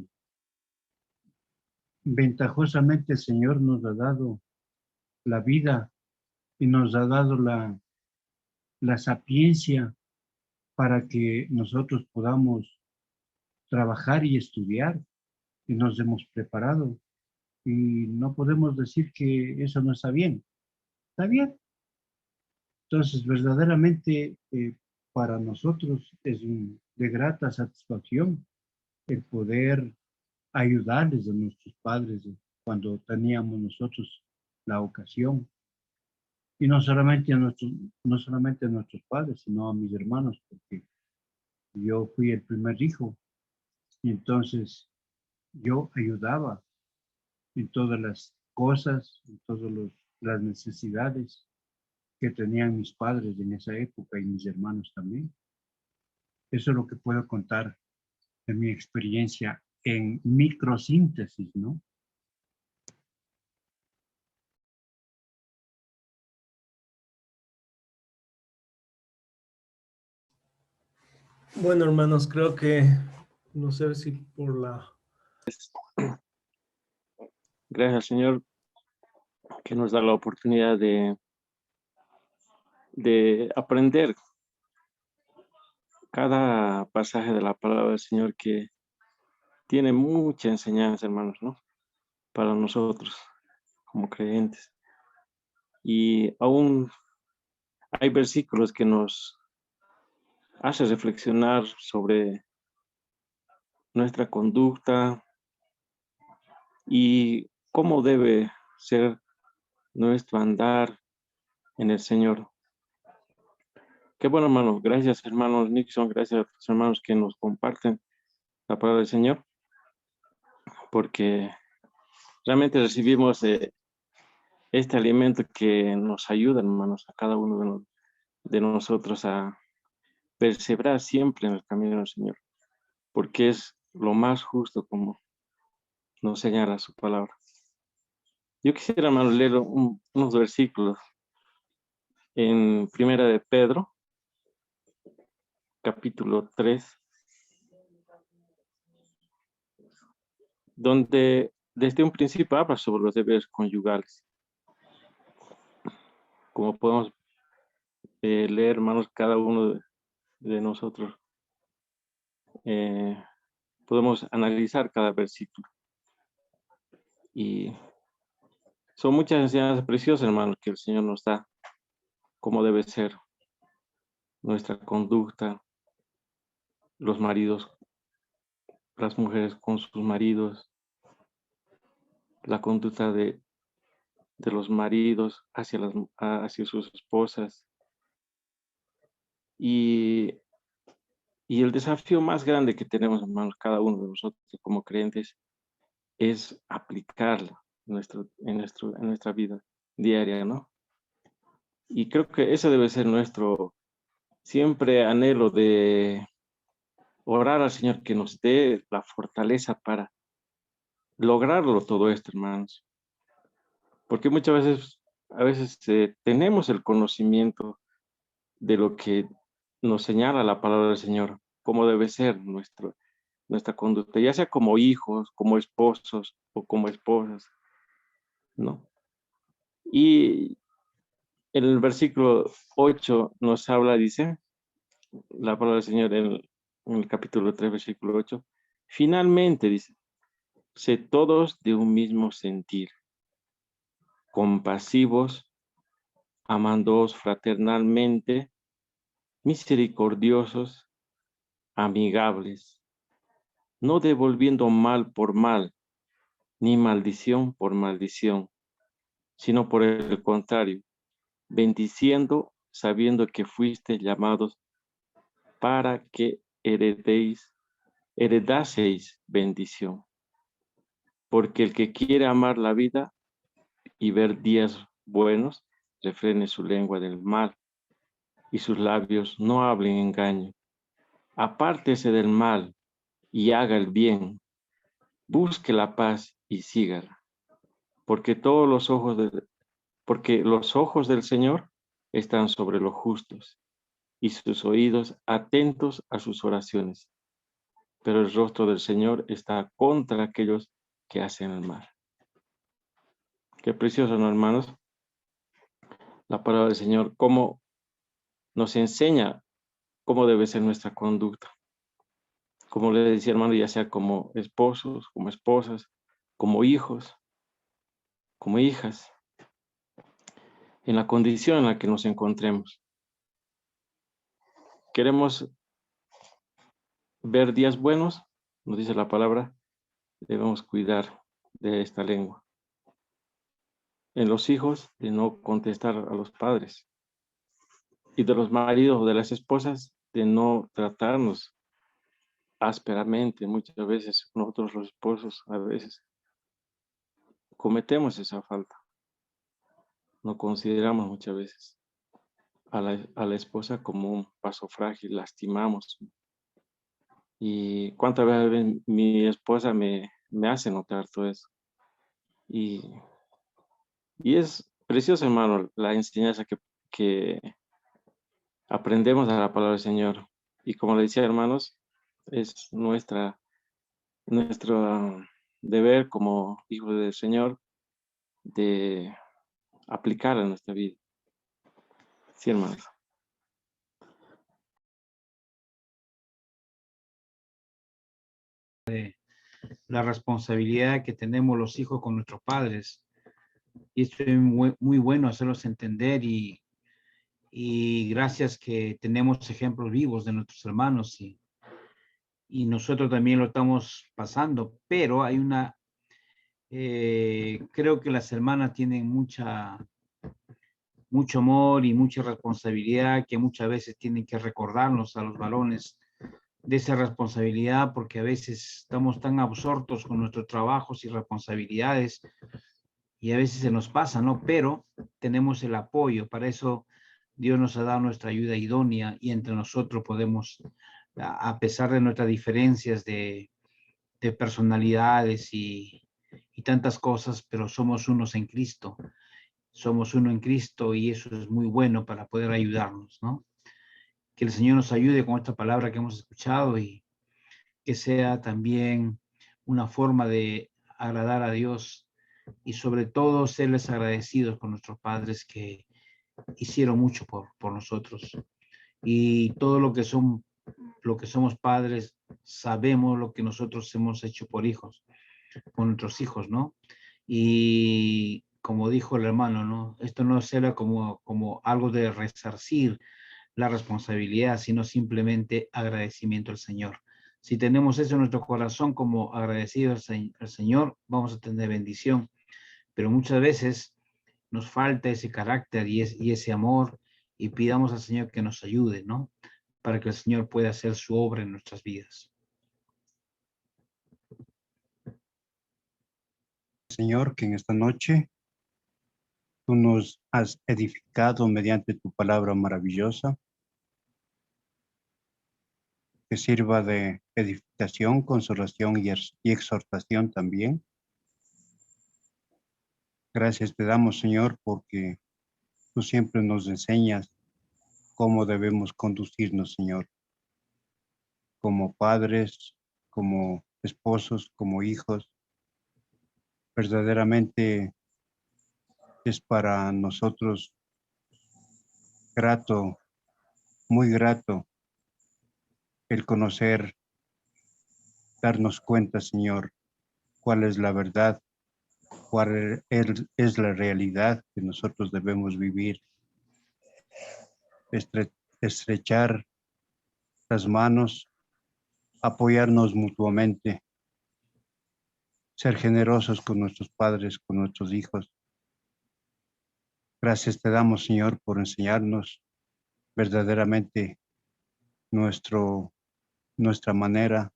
ventajosamente el Señor nos ha dado la vida y nos ha dado la sapiencia para que nosotros podamos trabajar y estudiar y nos hemos preparado. Y no podemos decir que eso no está bien. Está bien. Entonces, verdaderamente, para nosotros es de grata satisfacción el poder ayudarles a nuestros padres cuando teníamos nosotros la ocasión. Y no solamente a nuestros padres, sino a mis hermanos, porque yo fui el primer hijo. Y entonces yo ayudaba en todas las cosas, en todas las necesidades que tenían mis padres en esa época y mis hermanos también. Eso es lo que puedo contar de mi experiencia en microsíntesis, ¿no? Bueno, hermanos, creo que no sé si por la... Gracias al Señor que nos da la oportunidad de aprender cada pasaje de la palabra del Señor, que tiene mucha enseñanza, hermanos, ¿no? Para nosotros como creyentes. Y aún hay versículos que nos hacen reflexionar sobre nuestra conducta y cómo debe ser nuestro andar en el Señor. Qué bueno, hermano. Gracias, hermanos Nixon. Gracias a los hermanos que nos comparten la palabra del Señor, porque realmente recibimos este alimento que nos ayuda, hermanos, a cada uno de nosotros a perseverar siempre en el camino del Señor, porque es lo más justo, como nos señala su palabra. Yo quisiera, hermano, leer unos versículos en Primera de Pedro, capítulo 3, donde desde un principio habla sobre los deberes conyugales. Como podemos leer, hermanos, cada uno de nosotros podemos analizar cada versículo. Y son muchas enseñanzas preciosas, hermanos, que el Señor nos da, cómo debe ser nuestra conducta, los maridos, las mujeres con sus maridos, la conducta de los maridos hacia sus esposas. Y el desafío más grande que tenemos, hermanos, cada uno de nosotros como creyentes, es aplicarla en nuestra vida diaria, ¿no? Y creo que ese debe ser nuestro siempre anhelo, de orar al Señor que nos dé la fortaleza para lograrlo todo esto, hermanos. Porque muchas veces, a veces tenemos el conocimiento de lo que nos señala la palabra del Señor, cómo debe ser nuestra conducta, ya sea como hijos, como esposos o como esposas, ¿no? Y el versículo 8 nos habla, dice, la palabra del Señor en el capítulo 3, versículo 8, finalmente dice, sé todos de un mismo sentir, compasivos, amándoos fraternalmente, misericordiosos, amigables, no devolviendo mal por mal, ni maldición por maldición, sino por el contrario, bendiciendo, sabiendo que fuiste llamados para que heredaseis bendición. Porque el que quiere amar la vida y ver días buenos, refrene su lengua del mal, y sus labios no hablen engaño. Apártese del mal y haga el bien, busque la paz y sígala, porque los ojos del Señor están sobre los justos, y sus oídos atentos a sus oraciones. Pero el rostro del Señor está contra aquellos que hacen el mal. Qué precioso, ¿no, hermanos? La palabra del Señor, cómo nos enseña cómo debe ser nuestra conducta. Como le decía, hermano, ya sea como esposos, como esposas, como hijos, como hijas, en la condición en la que nos encontremos. Queremos ver días buenos, nos dice la palabra, debemos cuidar de esta lengua. En los hijos, de no contestar a los padres. Y de los maridos o de las esposas, de no tratarnos ásperamente. Muchas veces nosotros los esposos a veces cometemos esa falta. No consideramos muchas veces a la esposa como un vaso frágil, lastimamos. Y cuántas veces mi esposa me hace notar todo eso. Y es precioso, hermano, la enseñanza que aprendemos a la palabra del Señor. Y como le decía, hermanos, es nuestro deber como hijos del Señor de aplicar a nuestra vida. Sí, hermanos. La responsabilidad que tenemos los hijos con nuestros padres. Y esto es muy bueno hacerlos entender y gracias que tenemos ejemplos vivos de nuestros hermanos y nosotros también lo estamos pasando, pero hay creo que las hermanas tienen mucho amor y mucha responsabilidad que muchas veces tienen que recordarnos a los varones de esa responsabilidad porque a veces estamos tan absortos con nuestros trabajos y responsabilidades y a veces se nos pasa, ¿no? Pero tenemos el apoyo, para eso Dios nos ha dado nuestra ayuda idónea y entre nosotros podemos, a pesar de nuestras diferencias de personalidades y tantas cosas, pero somos unos en Cristo. Somos uno en Cristo y eso es muy bueno para poder ayudarnos, ¿no? Que el Señor nos ayude con esta palabra que hemos escuchado y que sea también una forma de agradar a Dios y sobre todo serles agradecidos por nuestros padres que hicieron mucho por nosotros. Y todo lo que somos padres, sabemos lo que nosotros hemos hecho por hijos, por nuestros hijos, ¿no? Y como dijo el hermano, ¿no? Esto no será como algo de resarcir la responsabilidad, sino simplemente agradecimiento al Señor. Si tenemos eso en nuestro corazón como agradecido al Señor, vamos a tener bendición. Pero muchas veces nos falta ese carácter y ese amor y pidamos al Señor que nos ayude, ¿no? Para que el Señor pueda hacer su obra en nuestras vidas. Señor, que en esta noche tú nos has edificado mediante tu palabra maravillosa, que sirva de edificación, consolación y exhortación también. Gracias te damos, Señor, porque tú siempre nos enseñas cómo debemos conducirnos, Señor, como padres, como esposos, como hijos. Verdaderamente es para nosotros grato, muy grato, el conocer, darnos cuenta, Señor, cuál es la verdad, cuál es la realidad que nosotros debemos vivir. Estrechar las manos, apoyarnos mutuamente, ser generosos con nuestros padres, con nuestros hijos. Gracias te damos, Señor, por enseñarnos verdaderamente nuestra manera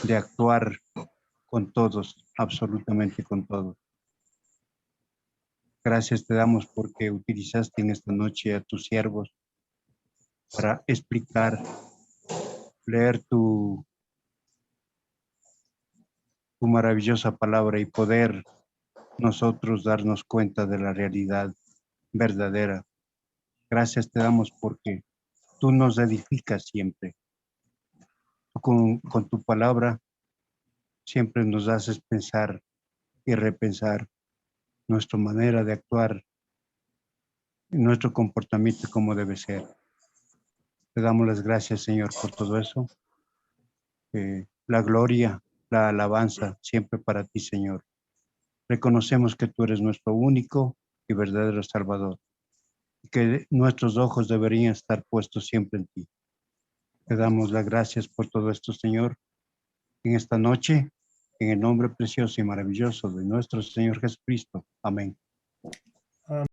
de actuar con todos, absolutamente con todos. Gracias te damos porque utilizaste en esta noche a tus siervos para explicar, leer tu maravillosa palabra y poder nosotros darnos cuenta de la realidad verdadera. Gracias te damos porque tú nos edificas siempre. Con tu palabra siempre nos haces pensar y repensar nuestra manera de actuar nuestro comportamiento como debe ser. Te damos las gracias, Señor, por todo eso. La gloria, la alabanza, siempre para ti, Señor. Reconocemos que tú eres nuestro único y verdadero Salvador, y que nuestros ojos deberían estar puestos siempre en ti. Te damos las gracias por todo esto, Señor, en esta noche, en el nombre precioso y maravilloso de nuestro Señor Jesucristo. Amén.